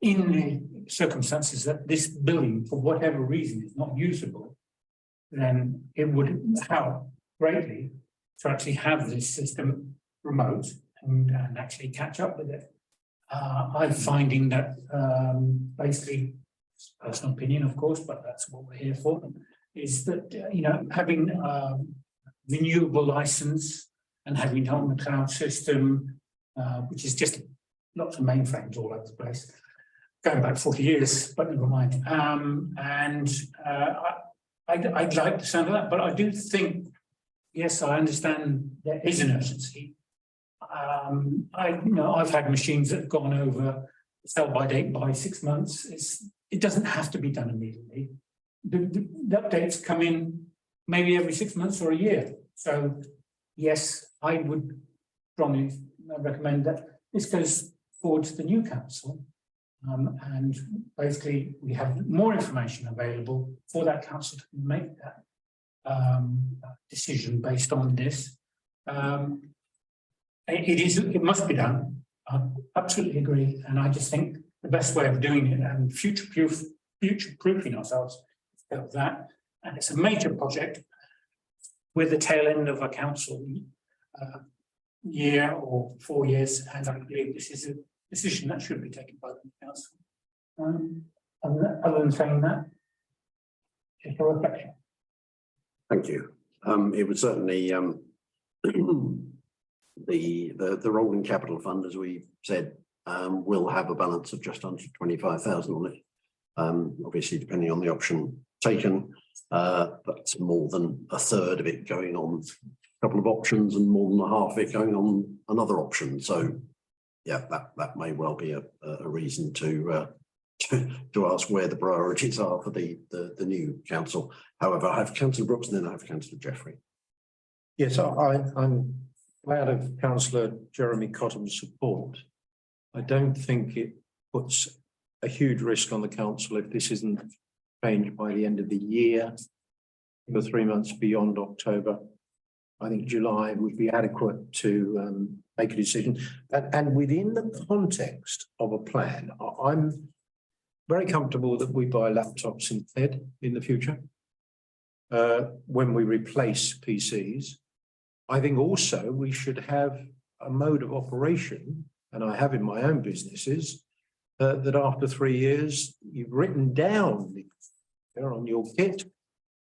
Speaker 5: in the circumstances that this building, for whatever reason, is not usable, then it would help greatly to actually have this system remote and actually catch up with it. I'm finding that basically, personal opinion, of course, but that's what we're here for, is that, having renewable license and having it on the cloud system, which is just lots of mainframes all over the place, going back 40 years, but never mind. I'd like the sound of that, but I do think, yes, I understand there is an urgency. I've had machines that have gone over sell by date by 6 months. It doesn't have to be done immediately. The updates come in maybe every 6 months or a year. So yes, I would strongly recommend that this goes forward to the new council. And basically we have more information available for that council to make that decision based on this. it must be done. I absolutely agree. And I just think the best way of doing it and future-proofing ourselves of that. And it's a major project with the tail end of a council year or 4 years. And I believe this is a decision that should be taken by the council. Other than saying that, just a reflection.
Speaker 1: Thank you. It was certainly the rolling capital fund, as we said, will have a balance of just under 25,000 on it. Obviously, depending on the option taken, but more than a third of it going on a couple of options and more than a half of it going on another option. So, yeah, that may well be a reason to ask where the priorities are for the new council. However, I have Councillor Brooks and then I have Councillor Jeffrey.
Speaker 6: Yes, I'm glad of Councillor Jeremy Cotham's support. I don't think it puts a huge risk on the council if this isn't changed by the end of the year, for 3 months beyond October. I think July would be adequate to make a decision. And within the context of a plan, I'm very comfortable that we buy laptops instead in the future when we replace PCs. I think also we should have a mode of operation, and I have in my own businesses, that after 3 years, you've written down on your kit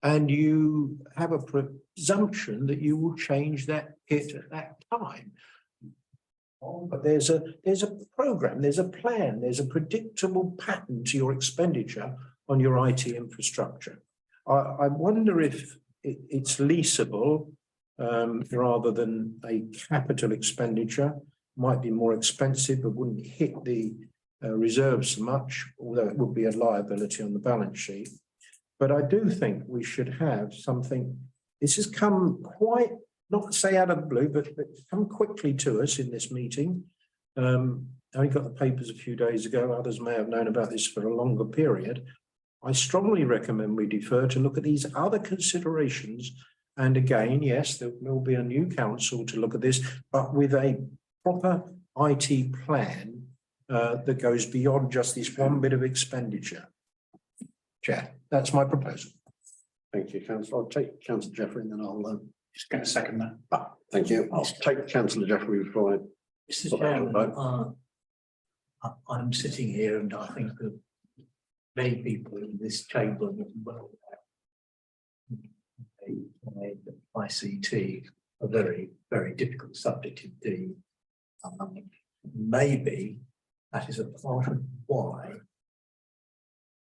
Speaker 6: and you have a presumption that you will change that kit at that time. But there's a program, there's a plan, there's a predictable pattern to your expenditure on your IT infrastructure. I wonder if it's leasable rather than a capital expenditure. Might be more expensive, but wouldn't hit the reserves so much, although it would be a liability on the balance sheet. But I do think we should have something. This has come quite, not to say out of the blue, but come quickly to us in this meeting. I only got the papers a few days ago. Others may have known about this for a longer period. I strongly recommend we defer to look at these other considerations. And again, yes, there will be a new council to look at this, but with a proper IT plan that goes beyond just this one bit of expenditure. Chair, that's my proposal.
Speaker 1: Thank you, Councillor. I'll take Councillor Jeffrey and then I'll
Speaker 5: Just going to second that.
Speaker 1: thank you. I'll take Councillor Jeffrey before I.
Speaker 2: Mr. Chairman, I'm sitting here and I think that many people in this chamber as well ICT, a very, very difficult subject indeed. Maybe that is a part of why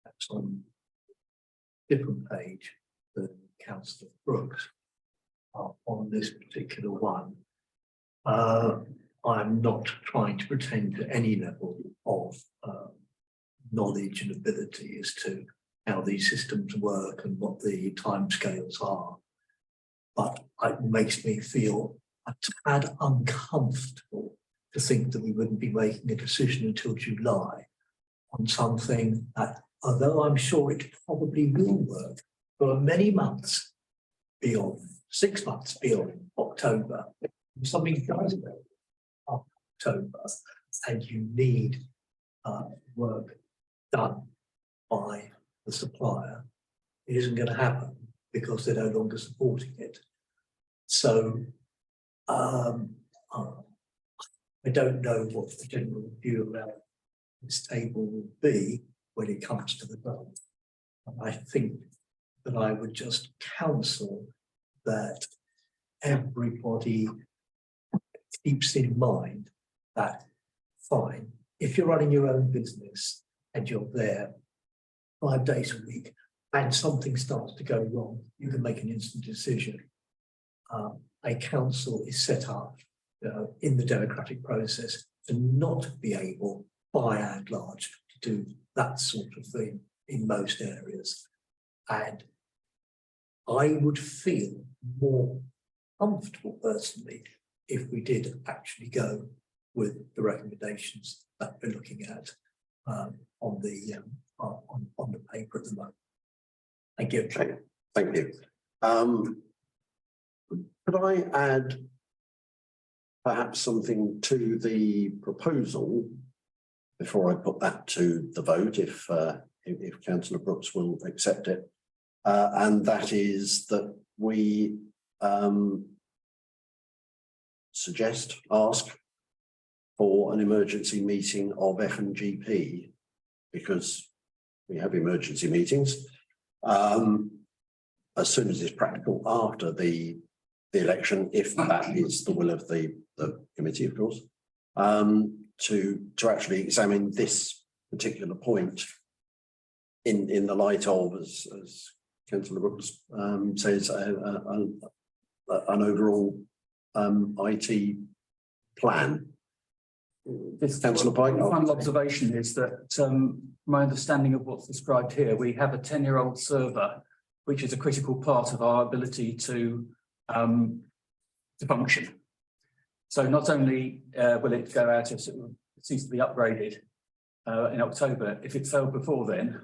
Speaker 2: that's on a different page than Councillor Brooks on this particular one. I'm not trying to pretend to any level of knowledge and ability as to how these systems work and what the timescales are. But it makes me feel a tad uncomfortable to think that we wouldn't be making a decision until July on something that, although I'm sure it probably will work for many months beyond, 6 months beyond October, if something does go after October and you need work done by the supplier, it isn't going to happen because they're no longer supporting it. So I don't know what the general view about this table will be when it comes to the vote. I think that I would just counsel that everybody keeps in mind that, fine, if you're running your own business and you're there 5 days a week and something starts to go wrong, you can make an instant decision. A council is set up in the democratic process to not be able, by and large, to do that sort of thing in most areas. And I would feel more comfortable personally if we did actually go with the recommendations that we're looking at on the paper at the moment. Thank you.
Speaker 1: Okay, thank you. Could I add perhaps something to the proposal before I put that to the vote, if Councillor Brooks will accept it. And that is that we ask for an emergency meeting of F&GP, because we have emergency meetings as soon as it's practical after the election, if that is the will of the committee, of course, to actually examine this particular point in the light of, as Councillor Brooks says, an overall IT plan. Councillor Pike.
Speaker 4: Final observation is that my understanding of what's described here, we have a 10-year-old server, which is a critical part of our ability to function. So not only will it go out, it seems to be upgraded in October. If it failed before then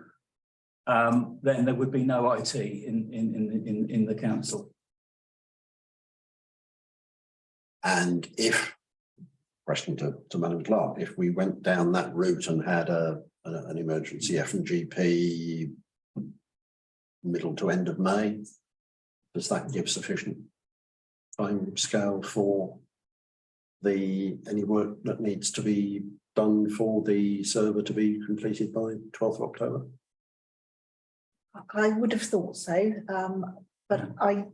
Speaker 4: there would be no IT in the council.
Speaker 1: And if, question to Madam Clerk, if we went down that route and had an emergency F&GP middle to end of May, does that give sufficient time scale for any work that needs to be done for the server to be completed by 12th of October?
Speaker 3: I would have thought so, but I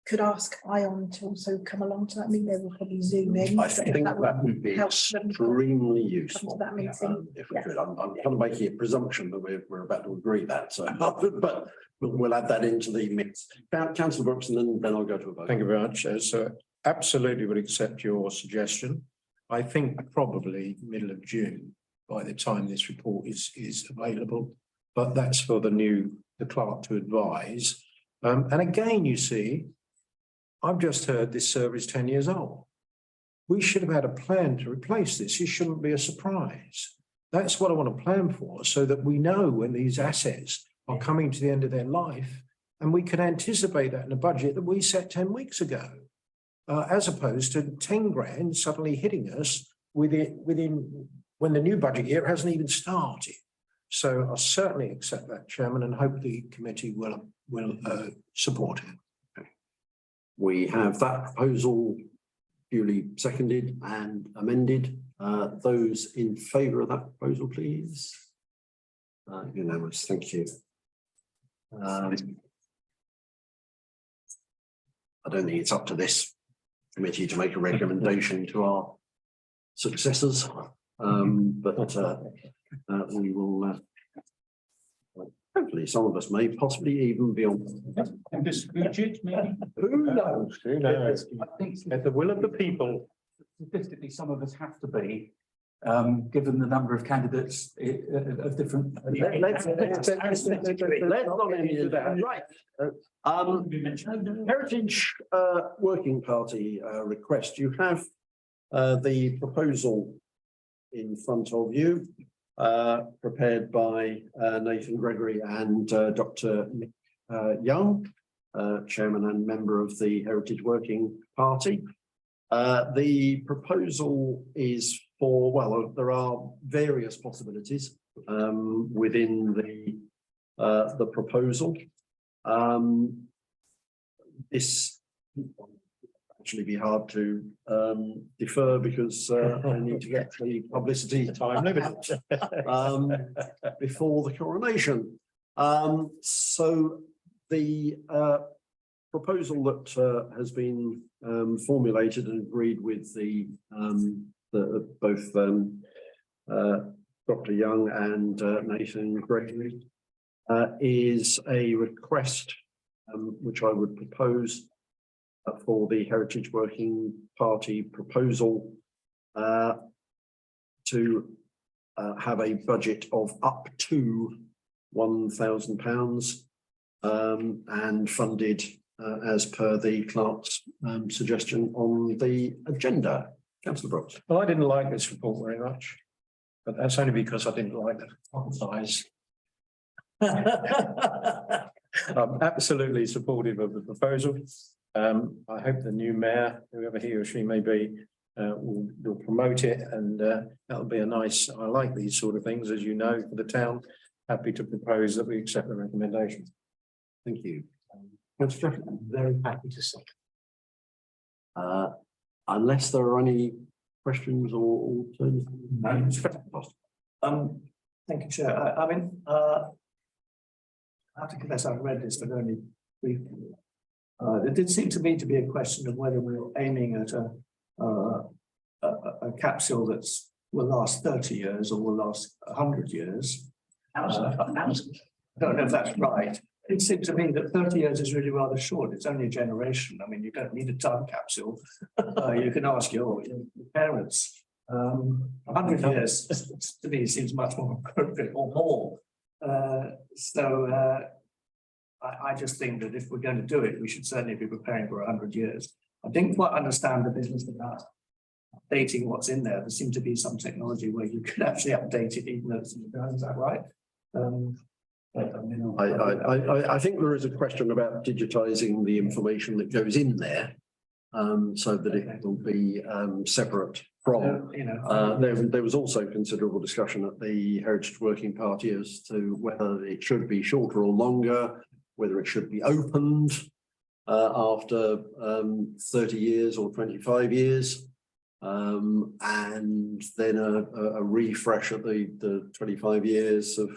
Speaker 3: could ask Ion to also come along to that meeting. They will probably zoom in.
Speaker 1: I think that would be
Speaker 3: help them
Speaker 1: extremely
Speaker 3: come
Speaker 1: useful.
Speaker 3: to that meeting.
Speaker 1: If we could, I'm kind of making a presumption that we're about to agree that, so but we'll add that into the mix. Councillor Brooks, and then I'll go to a vote.
Speaker 6: Thank you very much, Chair. So absolutely would accept your suggestion. I think probably middle of June by the time this report is available, but that's for the clerk to advise. And again, you see, I've just heard this server is 10 years old. We should have had a plan to replace this. It shouldn't be a surprise. That's what I want to plan for, so that we know when these assets are coming to the end of their life, and we can anticipate that in a budget that we set 10 weeks ago, as opposed to 10 grand suddenly hitting us within when the new budget year hasn't even started. So I certainly accept that, Chairman, and hope the committee will support it.
Speaker 1: We have that proposal duly seconded and amended. Those in favour of that proposal, please. Unanimous, thank you. I don't think it's up to this committee to make a recommendation to our successors, but we will hopefully some of us may possibly even be on.
Speaker 5: Maybe.
Speaker 1: Who knows?
Speaker 6: Who knows?
Speaker 4: I think
Speaker 6: At the will of the people.
Speaker 4: statistically, some of us have to be, given the number of candidates of different.
Speaker 1: Let's not get into that. Right. Heritage Working Party request. You have the proposal in front of you, prepared by Nathan Gregory and Dr. Nick Young, chairman and member of the Heritage Working Party. The proposal is for, well, there are various possibilities within the proposal. This actually be hard to defer because I need to get the publicity time limit before the coronation. So the proposal that has been formulated and agreed with both Dr. Young and Nathan Gregory is a request which I would propose for the Heritage Working Party proposal to have a budget of up to £1,000 and funded as per the clerk's suggestion on the agenda. Councillor Brooks.
Speaker 6: Well, I didn't like this report very much, but that's only because I didn't like the font size. I'm absolutely supportive of the proposal. I hope the new mayor, whoever he or she may be, we'll promote it, and that'll be a nice, I like these sort of things, as you know, for the town. Happy to propose that we accept the recommendation.
Speaker 1: Thank you. Councillor Jeffrey?
Speaker 2: I'm very happy to say.
Speaker 1: Unless there are any questions or alternatives.
Speaker 9: Thank you, Chair. I mean, I have to confess I've read this, but only briefly. It did seem to me to be a question of whether we're aiming at a capsule that's will last 30 years or will last 100 years. I don't know if that's right. It seemed to me that 30 years is really rather short. It's only a generation. I mean, you don't need a time capsule. You can ask your parents. 100 years to me seems much more appropriate or more. I just think that if we're going to do it, we should certainly be preparing for 100 years. I didn't quite understand the business about updating what's in there. There seemed to be some technology where you could actually update it even though it's in the ground. Is that right?
Speaker 1: I think there is a question about digitizing the information that goes in there, so that it will be separate from. There was also considerable discussion at the Heritage Working Party as to whether it should be shorter or longer, whether it should be opened after 30 years or 25 years, and then a refresh at the 25 years of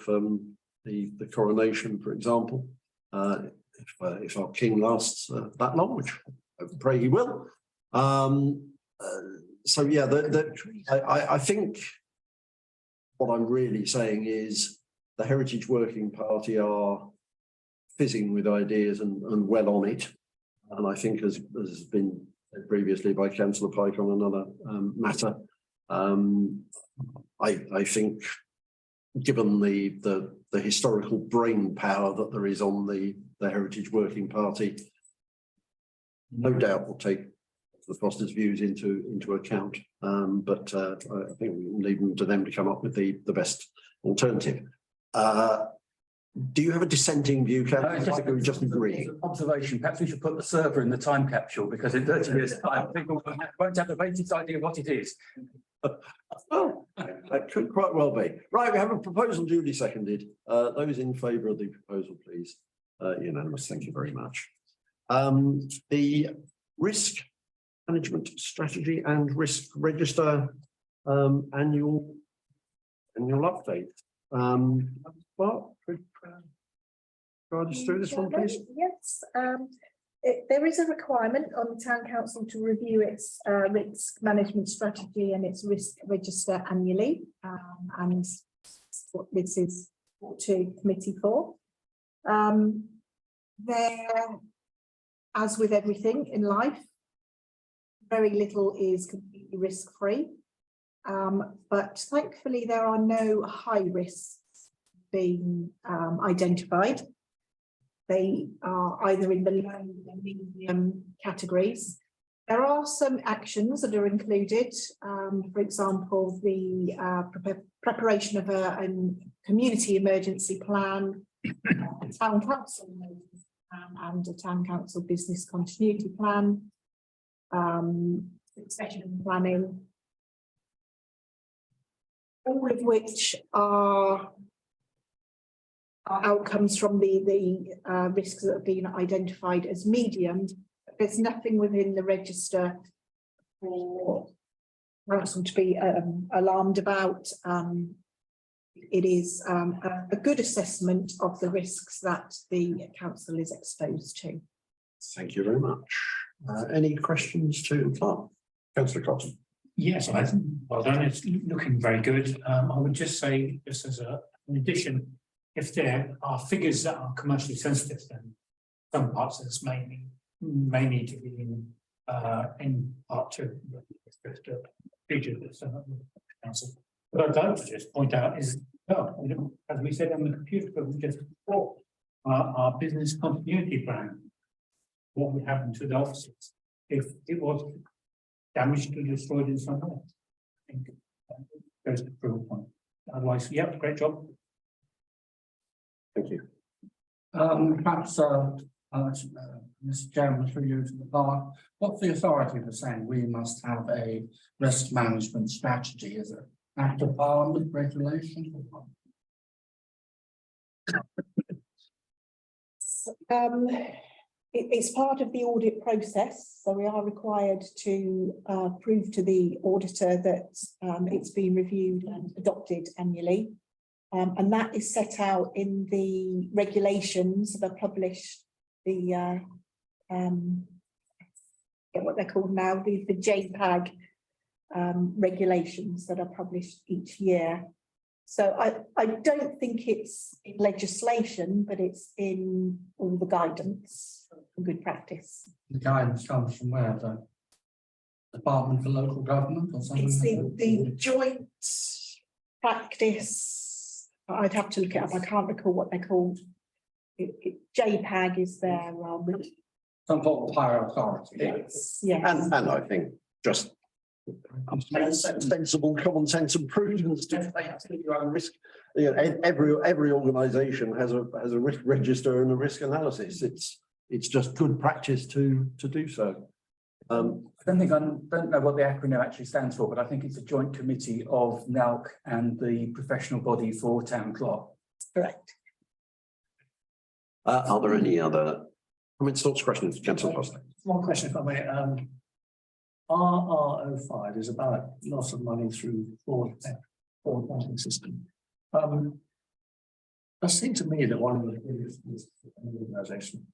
Speaker 1: the coronation, for example, if our king lasts that long, which I pray he will. So yeah, I think what I'm really saying is the Heritage Working Party are fizzing with ideas and well on it, and I think as has been said previously by Councillor Pike on another matter, I think given the historical brain power that there is on the Heritage Working Party, no doubt will take the Fosters' views into account, but I think we leave to them to come up with the best alternative. Do you have a dissenting view, Councillor? Just agree.
Speaker 4: Observation. Perhaps we should put the server in the time capsule, because in 30 years' time, people won't have the vaguest idea what it is.
Speaker 1: Well, that could quite well be. Right, we have a proposal duly seconded. Those in favour of the proposal, please. Unanimous. Thank you very much. The risk management strategy and risk register annual update. Well, guide us through this one, please.
Speaker 3: Yes, there is a requirement on the town council to review its risk management strategy and its risk register annually, and what this is to committee for. There, as with everything in life, very little is completely risk-free, but thankfully there are no high risks being identified. They are either in the low and medium categories. There are some actions that are included, for example, the preparation of a community emergency plan, a town council emergency plan, and a town council business continuity plan, succession planning, all of which are outcomes from the risks that have been identified as medium. There's nothing within the register for council to be alarmed about. It is a good assessment of the risks that the council is exposed to.
Speaker 1: Thank you very much. Any questions to Clark? Councillor Cotton.
Speaker 5: Yes, I think well done. It's looking very good. I would just say, just as an addition, if there are figures that are commercially sensitive, then some parts of this may need to be in part two. Council. What I'd like to just point out is, well, as we said on the computer program just before, our business continuity plan, what would happen to the offices if it was damaged or destroyed in some way. I think goes to proof point. Otherwise, yeah, great job.
Speaker 1: Thank you.
Speaker 7: Perhaps Mr. Chairman, through you to the bar, what's the authority for saying we must have a risk management strategy? Is it act of parliament regulation?
Speaker 3: It's part of the audit process, so we are required to prove to the auditor that it's been reviewed and adopted annually. And that is set out in the regulations that are published, the what they're called now, the JPAG regulations that are published each year. So I don't think it's in legislation, but it's in all the guidance for good practice.
Speaker 7: The guidance comes from where? The Department for Local Government or something?
Speaker 3: It's
Speaker 7: like
Speaker 3: the joint practice. I'd have to look it up. I can't recall what they're called. JPAG is their
Speaker 7: some sort of higher authority.
Speaker 3: yes.
Speaker 1: And I think just sensible common sense and prudence to take your own risk. You know, every organisation has a risk register and a risk analysis. It's just good practice to do so.
Speaker 4: I don't know what the acronym actually stands for, but I think it's a joint committee of NALC and the professional body for town clerk.
Speaker 3: Correct.
Speaker 1: Are there any other comments, thoughts, questions? Councillor Foster.
Speaker 9: One question, if I may. RR05 is about loss of money through fraud banking system. It seems to me that one of the biggest organisation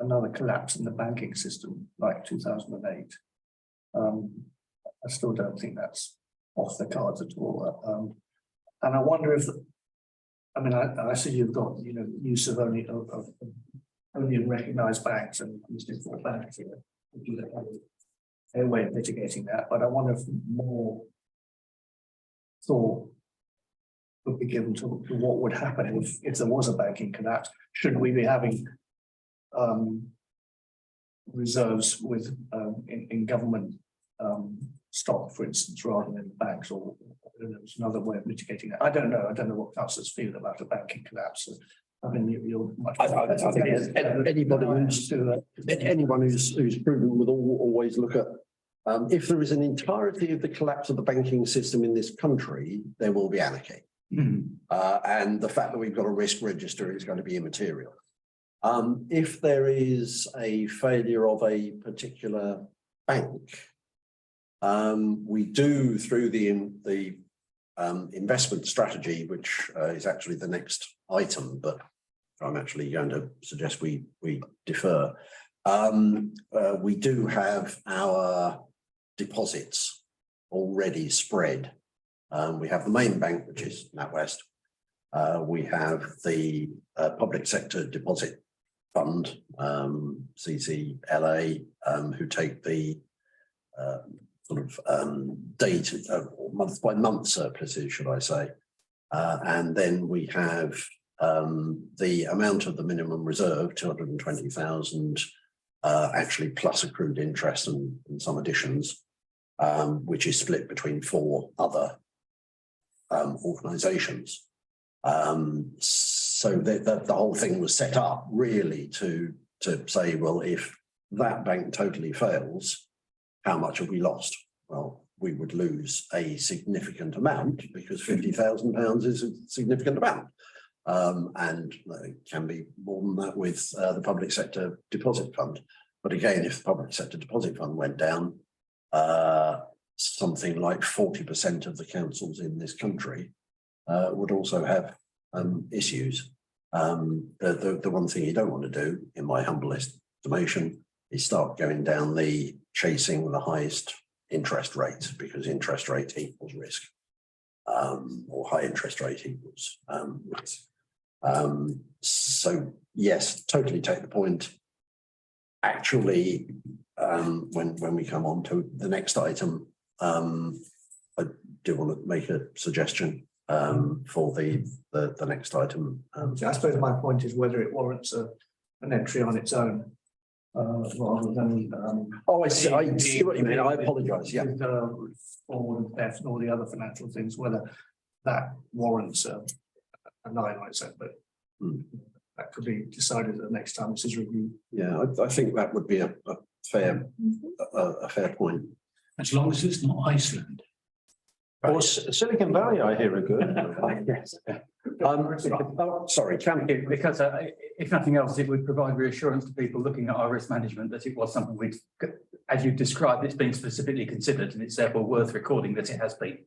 Speaker 9: another collapse in the banking system like 2008. I still don't think that's off the cards at all. And I wonder if, I mean, I see you've got, you know, use of only recognised banks and listed for banks here. A way of mitigating that, but I wonder if more thought would be given to what would happen if there was a banking collapse. Should we be having reserves with in government stock, for instance, rather than banks, or there's another way of mitigating that? I don't know what councillors feel about a banking collapse. I mean, you're much.
Speaker 1: I think anyone who's proven would always look at if there is an entirety of the collapse of the banking system in this country, there will be anarchy. And the fact that we've got a risk register is going to be immaterial. If there is a failure of a particular bank, we do through the investment strategy, which is actually the next item, but I'm actually going to suggest we defer. We do have our deposits already spread. We have the main bank, which is NatWest. We have the public sector deposit fund, CCLA, who take the sort of data, month by month surpluses, should I say. And then we have the amount of the minimum reserve, 220,000, actually plus accrued interest and some additions, which is split between 4 other organisations. So the whole thing was set up really to say, well, if that bank totally fails, how much have we lost? Well, we would lose a significant amount because £50,000 is a significant amount. And it can be more than that with the public sector deposit fund. But again, if the public sector deposit fund went down, something like 40% of the councils in this country would also have issues. The one thing you don't want to do, in my humble estimation, is start going down the chasing the highest interest rate, because interest rate equals risk, or high interest rate equals risk. So yes, totally take the point. Actually, when we come on to the next item, I do want to make a suggestion for the next item.
Speaker 9: I suppose my point is whether it warrants an entry on its own, rather than.
Speaker 1: I see what you mean. I apologise. Yeah.
Speaker 9: Forward and theft and all the other financial things, whether that warrants a line on its own. But that could be decided at the next time this is reviewed.
Speaker 1: Yeah, I think that would be a fair, a fair point.
Speaker 5: As long as it's not Iceland.
Speaker 1: Or Silicon Valley, I hear, are good. Yes. Sorry,
Speaker 4: Because if nothing else, it would provide reassurance to people looking at our risk management that it was something we, as you described, it's being specifically considered, and it's therefore worth recording that it has been.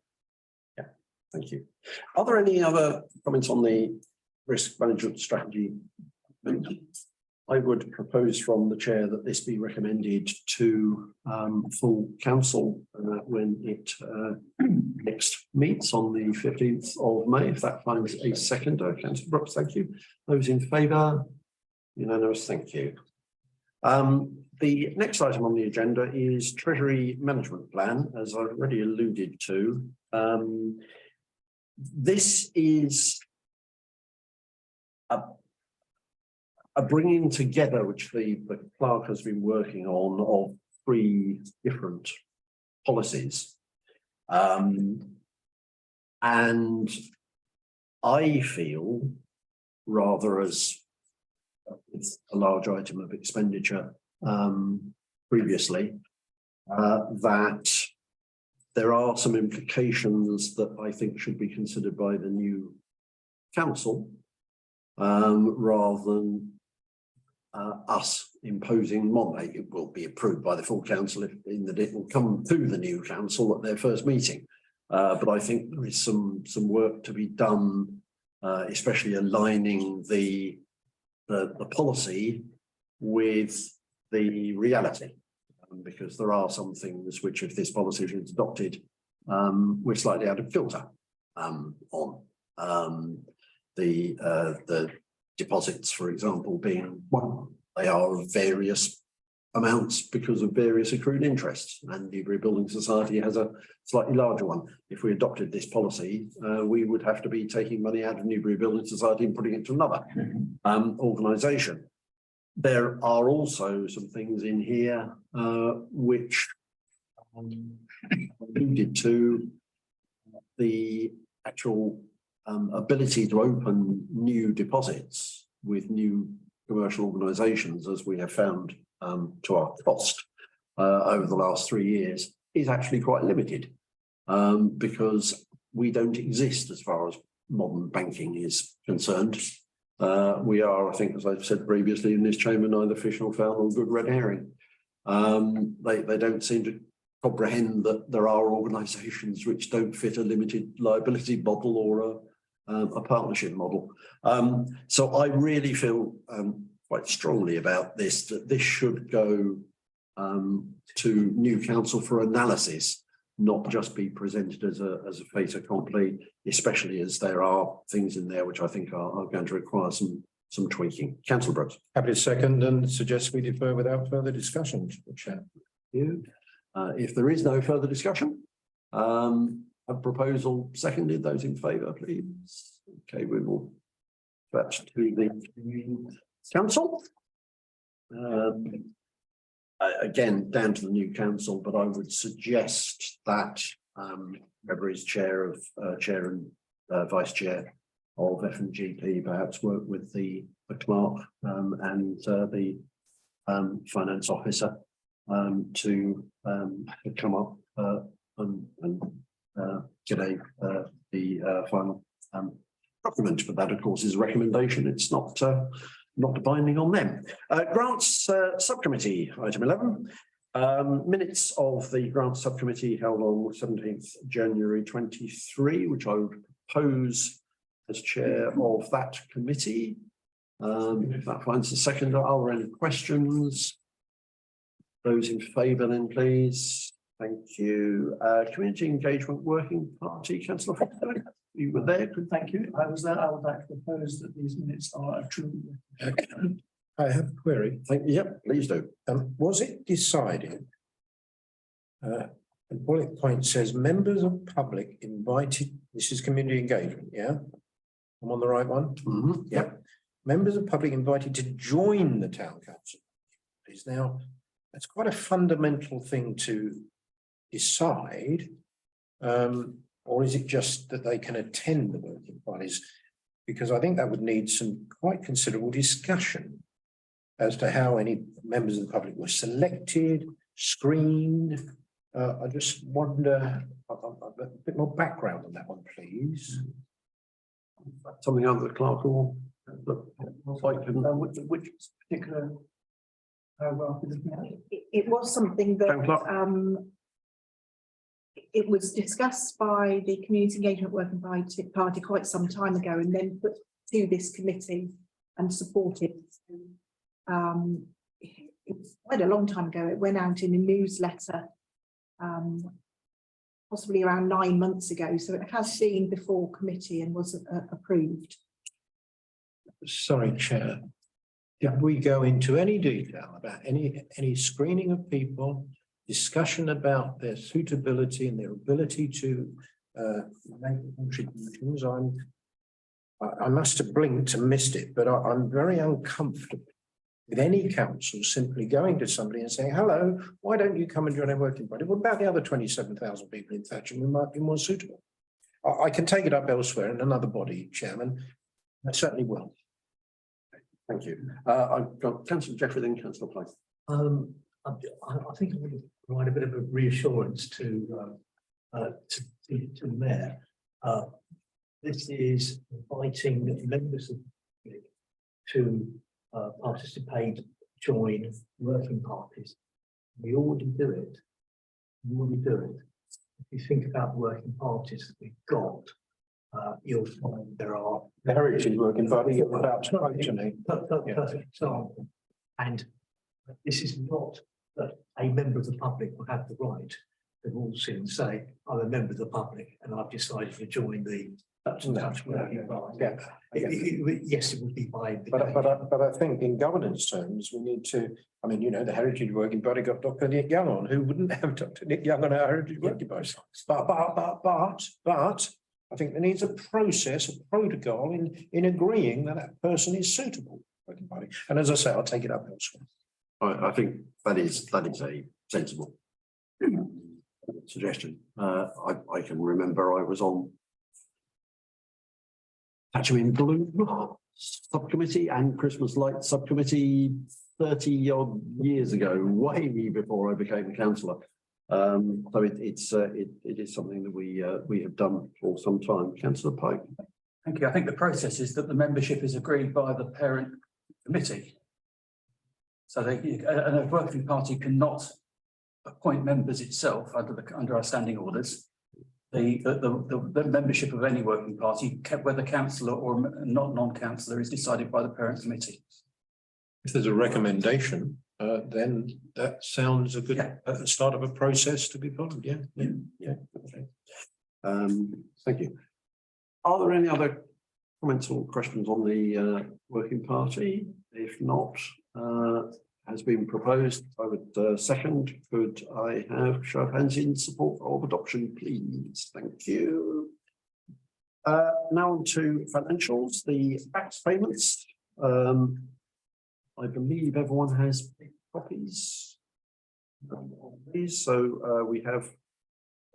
Speaker 1: Yeah, thank you. Are there any other comments on the risk management strategy? I would propose from the chair that this be recommended to full council when it next meets on the 15th of May. If that finds a seconder, Councillor Brooks, thank you. Those in favour? Unanimous, thank you. The next item on the agenda is Treasury Management Plan, as I've already alluded to. This is a bringing together, which the clerk has been working on, of 3 different policies. And I feel, rather as it's a large item of expenditure previously, that there are some implications that I think should be considered by the new council, rather than us imposing Monday. It will be approved by the full council in that it will come to the new council at their first meeting. But I think there is some work to be done, especially aligning the policy with the reality, because there are some things which, if this policy is adopted, we're slightly out of filter on. The deposits, for example, being one. They are various amounts because of various accrued interests, and the Newbury Building Society has a slightly larger one. If we adopted this policy, we would have to be taking money out of Newbury Building Society and putting it to another organisation. There are also some things in here which alluded to the actual ability to open new deposits with new commercial organisations, as we have found to our cost over the last 3 years, is actually quite limited, because we don't exist as far as modern banking is concerned. We are, I think, as I've said previously in this chamber, neither fish nor fowl nor good red herring. They don't seem to comprehend that there are organisations which don't fit a limited liability model or a partnership model. So I really feel quite strongly about this, that this should go to new council for analysis, not just be presented as a fait accompli, especially as there are things in there which I think are going to require some tweaking. Councillor Brooks.
Speaker 6: Happy to second and suggest we defer without further discussion to the chair.
Speaker 1: If there is no further discussion, a proposal seconded. Those in favour, please. Okay, we will fetch to the council. Again, down to the new council, but I would suggest that whoever is chair and vice chair of F&GP perhaps work with the clerk and the finance officer to come up and get the final document. But that, of course, is a recommendation. It's not binding on them. Grants subcommittee, item 11. Minutes of the grants subcommittee held on 17th January 23, which I would propose as chair of that committee. If that finds a seconder, are there any questions? Those in favour then, please. Thank you. Community Engagement Working Party, Councillor Foster, you were there. Good, thank you.
Speaker 9: I was there. I would like to propose that these minutes are approved.
Speaker 6: I have a query.
Speaker 1: Yep, please do.
Speaker 6: Was it decided? The bullet point says members of public invited. This is community engagement. Yeah, I'm on the right one.
Speaker 1: Yep.
Speaker 6: Members of public invited to join the town council. Is now that's quite a fundamental thing to decide, or is it just that they can attend the working parties? because I think that would need some quite considerable discussion as to how any members of the public were selected, screened. I just wonder, a bit more background on that one, please.
Speaker 1: Something other the clerk or?
Speaker 9: Which particular paragraph is it?
Speaker 3: It was something
Speaker 1: Madam
Speaker 3: that,
Speaker 1: Clerk?
Speaker 3: it was discussed by the Community Engagement Working Party quite some time ago and then put to this committee and supported. It was quite a long time ago. It went out in a newsletter, possibly around 9 months ago. So it has been before committee and was approved.
Speaker 6: Sorry, Chair. Did we go into any detail about any screening of people, discussion about their suitability and their ability to make contributions? I must have blinked and missed it, but I'm very uncomfortable with any council simply going to somebody and saying, hello, why don't you come and join our working body? What about the other 27,000 people in Thatcham who might be more suitable? I can take it up elsewhere in another body, Chairman. I certainly will.
Speaker 1: Thank you. I've got Councillor Jeffrey, then Councillor Place.
Speaker 2: I think I would provide a bit of a reassurance to the mayor. This is inviting members of the public to participate, join working parties. We already do it. If you think about the working parties that we've got, you'll find there are
Speaker 6: The Heritage Working Party, you're about to mention.
Speaker 2: perfect example. And this is not that a member of the public will have the right to waltz in and say, I'm a member of the public and I've decided to join the such and such working party.
Speaker 6: Yeah.
Speaker 2: Yes, it would be by
Speaker 6: But I think in governance terms, we need to, I mean, you know, the Heritage Working Party got Dr. Nick Young on. Who wouldn't have Dr. Nick Young on our Heritage Working Party? But I think there needs a process, a protocol in agreeing that that person is suitable for working party. And as I say, I'll take it up elsewhere.
Speaker 1: I think that is a sensible suggestion. I can remember I was on Thatcham in Bloom subcommittee and Christmas Lights subcommittee 30 odd years ago, way before I became a councillor. So it is something that we have done for some time. Councillor Pike.
Speaker 4: Thank you. I think the process is that the membership is agreed by the parent committee. So a working party cannot appoint members itself under our standing orders. The membership of any working party, whether councillor or not non-councillor, is decided by the parent committee.
Speaker 6: If there's a recommendation, then that sounds a good start of a process to be followed. Yeah.
Speaker 1: Okay. Thank you. Are there any other comments or questions on the working party? If not, has been proposed, I would second. Could I have show of hands in support of adoption, please? Thank you. Now on to financials, the tax payments. I believe everyone has copies of these. So we have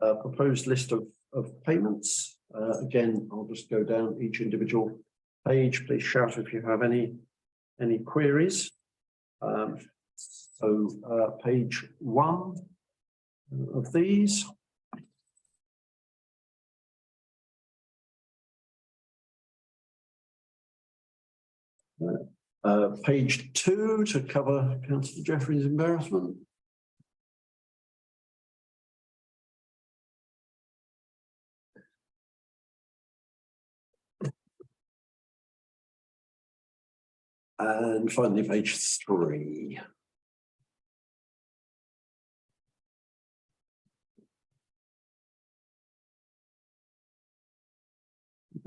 Speaker 1: a proposed list of payments. Again, I'll just go down each individual page. Please shout if you have any queries. So page 1 of these. Page 2 to cover Councillor Jeffrey's embarrassment. And finally, page 3.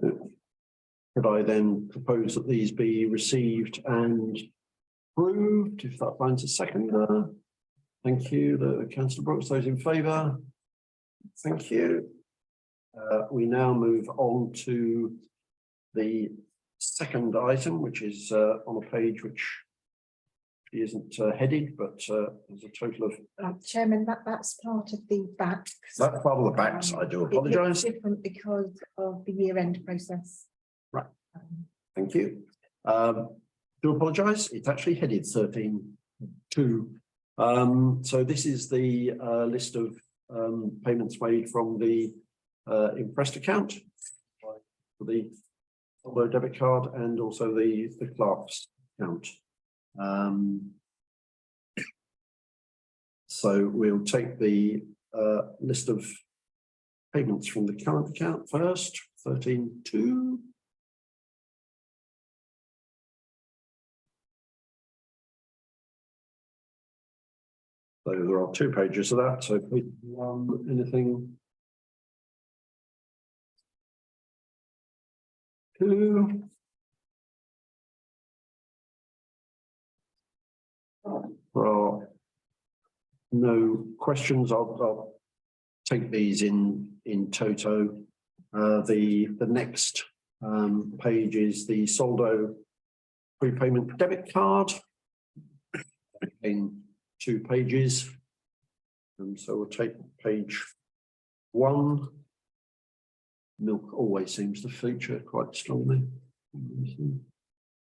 Speaker 1: Could I then propose that these be received and approved, if that finds a seconder? Thank you. The Councillor Brooks, those in favour? Thank you. We now move on to the second item, which is on a page which isn't headed, but there's a total of.
Speaker 3: Chairman, that's part of the back.
Speaker 1: That's part of the backs. I do apologise.
Speaker 3: It's different because of the year-end process.
Speaker 1: Right. Thank you. Do apologise, it's actually headed 13.2. So this is the list of payments made from the impressed account for the debit card and also the clerk's account. So we'll take the list of payments from the current account first, 13.2. So there are 2 pages of that, so page 1, anything. 2. There are no questions. I'll take these in toto. The next page is the Soldo prepayment debit card in 2 pages. And so we'll take page 1. Milk always seems to feature quite strongly.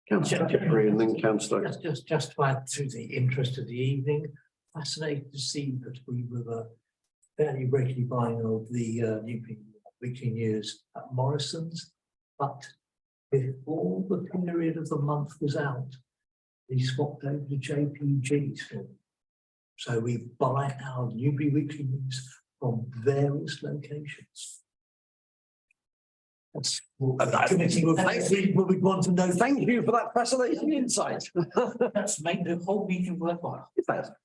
Speaker 1: Councillor Jeffrey and then Councillor.
Speaker 2: Just to add to the interest of the evening, fascinating to see that we were fairly regularly buying of the new weekly news at Morrison's, but before the period of the month was out, we swapped over to JPG store. So we buy our Newbury Weekly News from various locations. That's what the committee would want to know.
Speaker 1: Thank you for that fascinating insight.
Speaker 2: That's made the whole meeting worthwhile.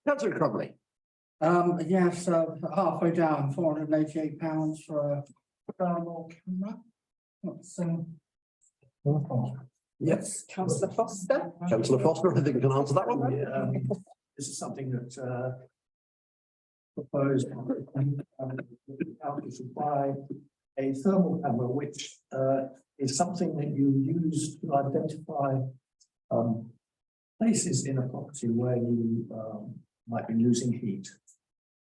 Speaker 1: Councillor Crumley.
Speaker 7: Yes, halfway down, £488 for a thermal camera. That's
Speaker 1: Yes,
Speaker 3: Councillor Foster.
Speaker 1: Councillor Foster, I think you can answer that one.
Speaker 9: This is something that proposed to buy a thermal camera, which is something that you use to identify places in a property where you might be losing heat,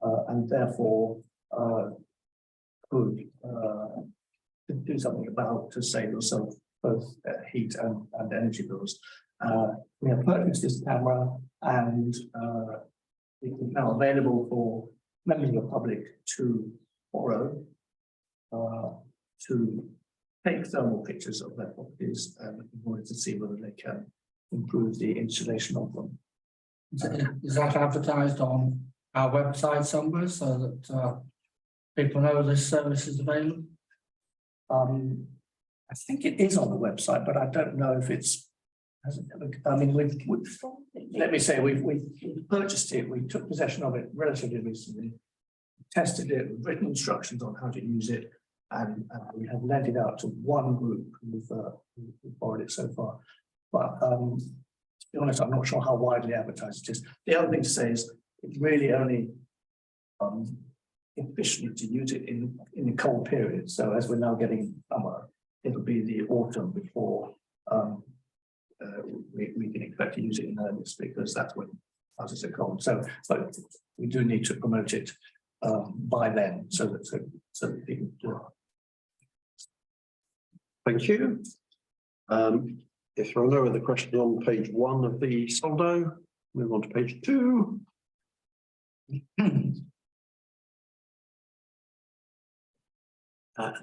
Speaker 9: and therefore could do something about to save yourself both heat and energy bills. We have purchased this camera, and it is now available for members of the public to borrow, to take thermal pictures of their properties in order to see whether they can improve the insulation of them.
Speaker 7: Is that advertised on our website somewhere so that people know this service is available?
Speaker 9: I think it is on the website, but I don't know if it's. I mean, let me say we've purchased it. We took possession of it relatively recently, tested it, we've written instructions on how to use it, and we have lent it out to one group who've borrowed it so far. But to be honest, I'm not sure how widely advertised it is. The other thing to say is it's really only efficient to use it in the cold period. So as we're now getting summer, it'll be the autumn before we can expect to use it in earnest, because that's when houses are cold. So, but we do need to promote it by then, so that people do it.
Speaker 1: Thank you. If there are no other questions on page 1 of the Soldo, move on to page 2. If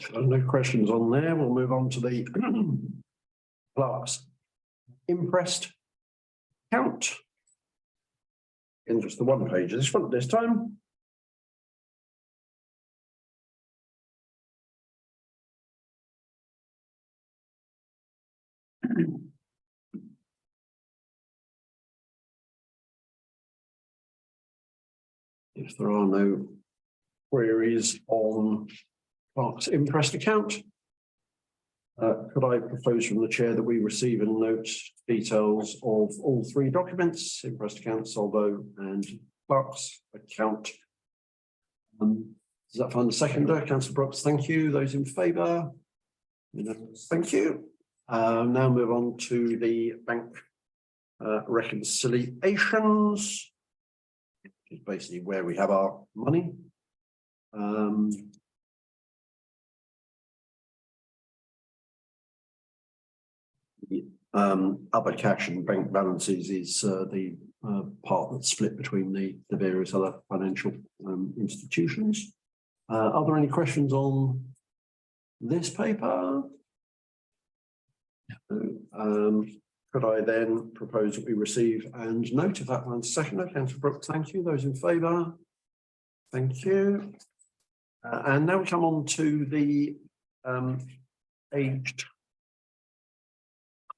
Speaker 1: there are no questions on there, we'll move on to the clerk's impressed account. In just the 1 page of this one this time. If there are no queries on clerk's impressed account, could I propose from the chair that we receive and note details of all 3 documents, impressed account, Soldo and clerk's account. Does that find a seconder? Councillor Brooks, thank you. Those in favour? Thank you. Now move on to the bank reconciliations, which is basically where we have our money. other cash and bank balances is the part that's split between the various other financial institutions. Are there any questions on this paper? Could I then propose that we receive and note of that one second? Councillor Brooks, thank you. Those in favour? Thank you. And now we come on to the aged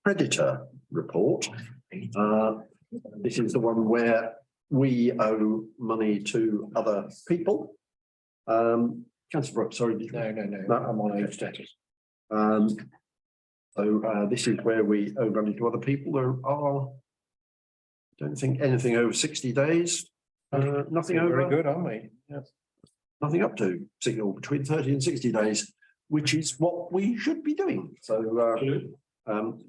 Speaker 1: creditor report. This is the one where we owe money to other people. Councillor Brooks, sorry.
Speaker 6: No, I'm on age debtors.
Speaker 1: So this is where we owe money to other people. There are, I don't think anything over 60 days. Nothing over.
Speaker 6: Very good, aren't we? Yes.
Speaker 1: Nothing up to signal between 30 and 60 days, which is what we should be doing. So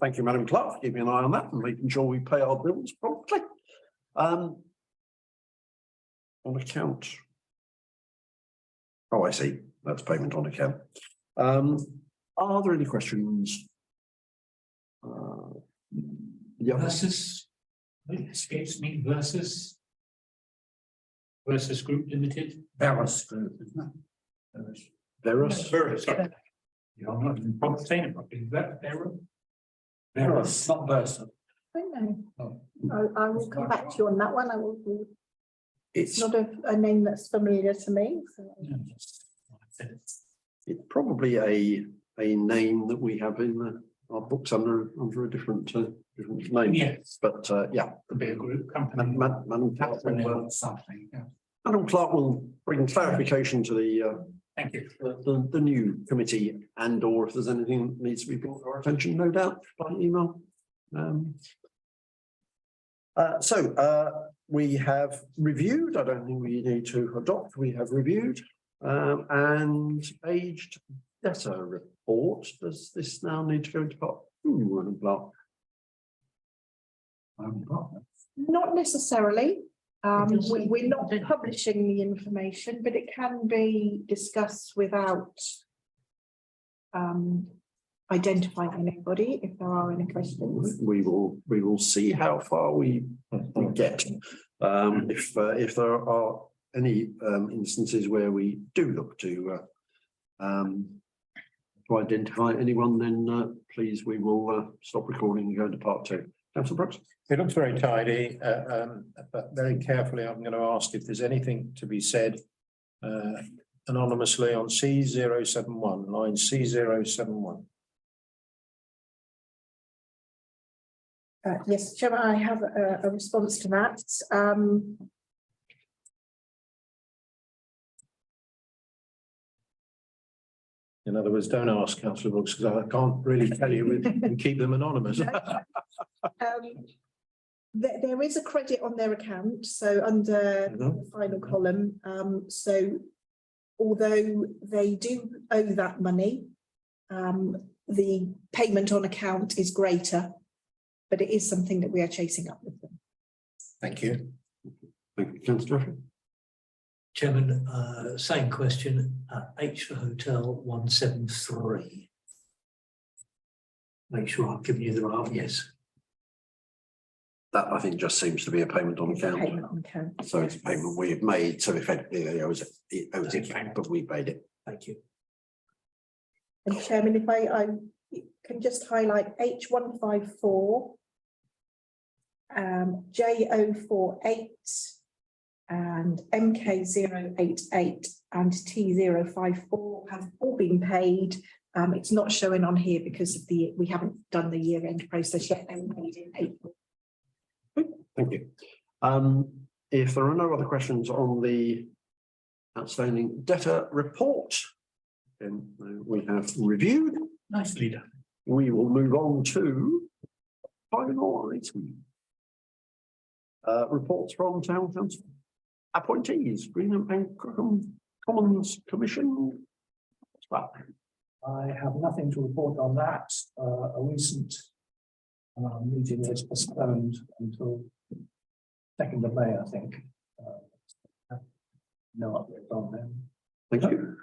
Speaker 1: thank you, Madam Clerk, for keeping an eye on that and making sure we pay our bills promptly. On account. Oh, I see. That's payment on account. Are there any questions? Yeah.
Speaker 5: Versus, it escapes me, versus Group Limited.
Speaker 6: Balance group, isn't it?
Speaker 1: Verus.
Speaker 5: Sorry. Yeah, I'm not even probably saying it properly. Verus.
Speaker 6: Not Versa.
Speaker 3: I don't know. I will come back to you on that one. It's
Speaker 1: It's
Speaker 3: not a name that's familiar to me. So.
Speaker 1: it's probably a name that we have in our books under a different name.
Speaker 5: Yes,
Speaker 1: But yeah,
Speaker 5: could be a group company.
Speaker 1: Madam Clerk will,
Speaker 7: Something, yeah.
Speaker 1: Madam Clerk will bring clarification to
Speaker 5: Thank you.
Speaker 1: the new committee, and or if there's anything that needs to be brought to our attention, no doubt, by email. We have reviewed, I don't think we need to adopt, we have reviewed, and aged debtor report. Does this now need to go into part two, Madam Clerk?
Speaker 3: Not necessarily. We're not publishing the information, but it can be discussed without identifying anybody if there are any questions.
Speaker 1: We will see how far we get. If there are any instances where we do look to identify anyone, then please, we will stop recording and go into part two. Councillor Brooks.
Speaker 6: It looks very tidy, but very carefully, I'm going to ask if there's anything to be said anonymously on C071, line C071.
Speaker 3: Yes, Chairman, I have a response to that.
Speaker 6: In other words, don't ask Councillor Brooks because I can't really tell you and keep them anonymous.
Speaker 3: There is a credit on their account, so under the final column. So although they do owe that money, the payment on account is greater, but it is something that we are chasing up with them.
Speaker 6: Thank you.
Speaker 1: Thank you, Councillor.
Speaker 2: Chairman, same question, H for hotel 173. Make sure I've given you the right, yes.
Speaker 1: That I think just seems to be a payment on
Speaker 3: It's a
Speaker 1: account.
Speaker 3: payment on account.
Speaker 1: So it's a payment we have made, so effectively it owes it back, but we paid it.
Speaker 2: Thank you.
Speaker 3: And Chairman, if I can just highlight H154, J048 and MK088 and T054 have all been paid. It's not showing on here because of we haven't done the year-end process yet. They were paid in April.
Speaker 1: Thank you. If there are no other questions on the outstanding debtor report, then we have reviewed.
Speaker 5: Nicely done.
Speaker 1: We will move on to final item. Reports from Town Council. Appointees, Green and Commons Commission.
Speaker 9: I have nothing to report on that. A recent meeting was postponed until 2nd of May, I think. No update on them.
Speaker 1: Thank you.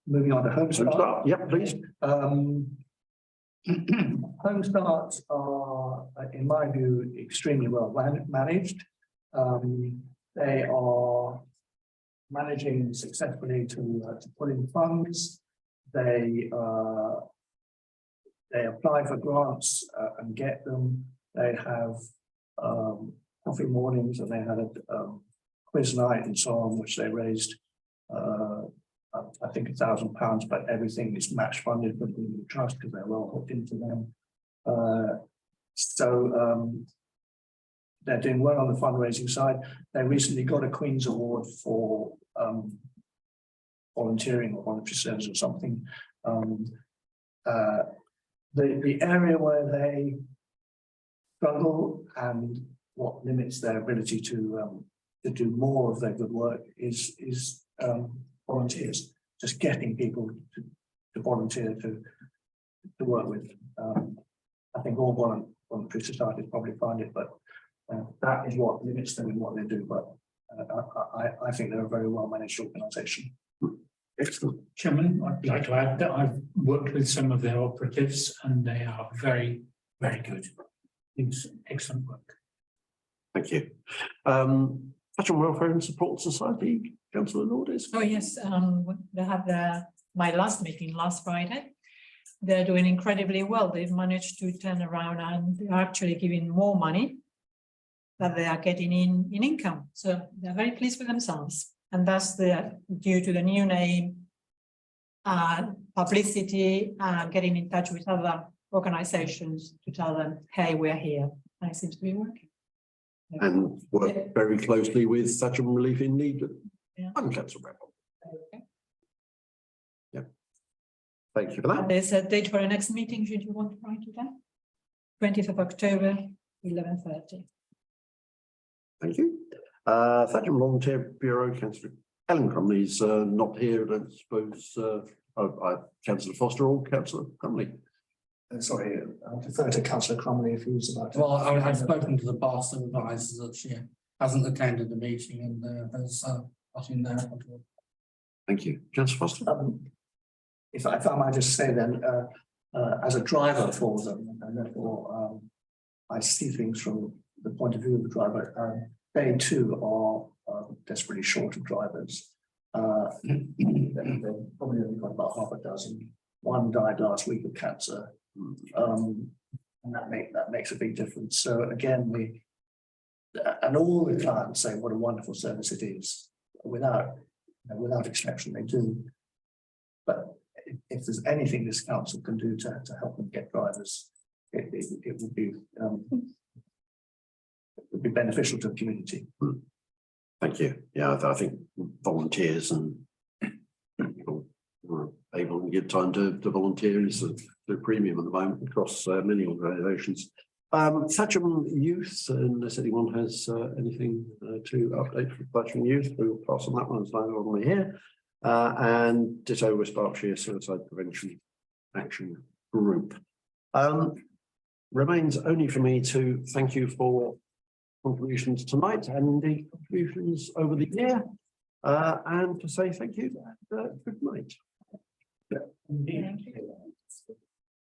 Speaker 9: Moving on to Home Start.
Speaker 1: Yeah, please.
Speaker 9: Home starts are, in my view, extremely well managed. They are managing successfully to put in funds. They apply for grants and get them. They have coffee mornings, and they had a quiz night and so on, which they raised I think £1,000, but everything is match funded with the trust because they're well hooked into them. They're doing well on the fundraising side. They recently got a Queen's Award for volunteering or voluntary service or something. The area where they struggle and what limits their ability to do more of their good work is volunteers, just getting people to volunteer to work with. I think all voluntary societies probably find it, but that is what limits them in what they do. But I think they're a very well managed organisation.
Speaker 1: Excellent.
Speaker 5: Chairman, I'd like to add that I've worked with some of their operatives and they are very, very good. It's excellent work.
Speaker 1: Thank you. Veteran Welfare and Support Society, Councillor Nordes.
Speaker 8: Oh, yes, they had my last meeting last Friday. They're doing incredibly well. They've managed to turn around and they're actually giving more money that they are getting in income. So they're very pleased with themselves. And that's due to the new name, publicity, getting in touch with other organizations to tell them, hey, we're here. And it seems to be working.
Speaker 1: And work very closely with Thatcher Relief in Need.
Speaker 8: Yeah.
Speaker 1: I'm Councillor Bramble.
Speaker 8: Okay.
Speaker 1: Yeah. Thank you for that.
Speaker 8: There's a date for our next meeting. Should you want to write it down? 20th of October, 11:30.
Speaker 1: Thank you. Thatcher Volunteer Bureau, Councillor Ellen Crumley's not here, I don't suppose. Councillor Foster or Councillor Crumley.
Speaker 9: Sorry, I'll defer to Councillor Crumley if he was about to.
Speaker 7: Well, I've spoken to the boss and advises that she hasn't attended the meeting and has got in there.
Speaker 1: Thank you. Councillor Foster.
Speaker 9: If I might just say then, as a driver for them, and therefore I see things from the point of view of the driver, they too are desperately short of drivers. They've probably only got about half a dozen. One died last week of cancer. And that makes a big difference. So again, and all the clients say what a wonderful service it is. Without exception, they do. But if there's anything this council can do to help them get drivers, it would be beneficial to the community.
Speaker 1: Thank you. Yeah, I think volunteers and people who are able to give time to volunteer is a premium at the moment across many organisations. Thatcham Youth, unless anyone has anything to update for Thatcham Youth, we'll pass on that one as long as we're here. And ditto West Berkshire Suicide Prevention Action Group. Remains only for me to thank you for contributions tonight and indeed contributions over the year, and to say thank you and good night.
Speaker 5: Indeed.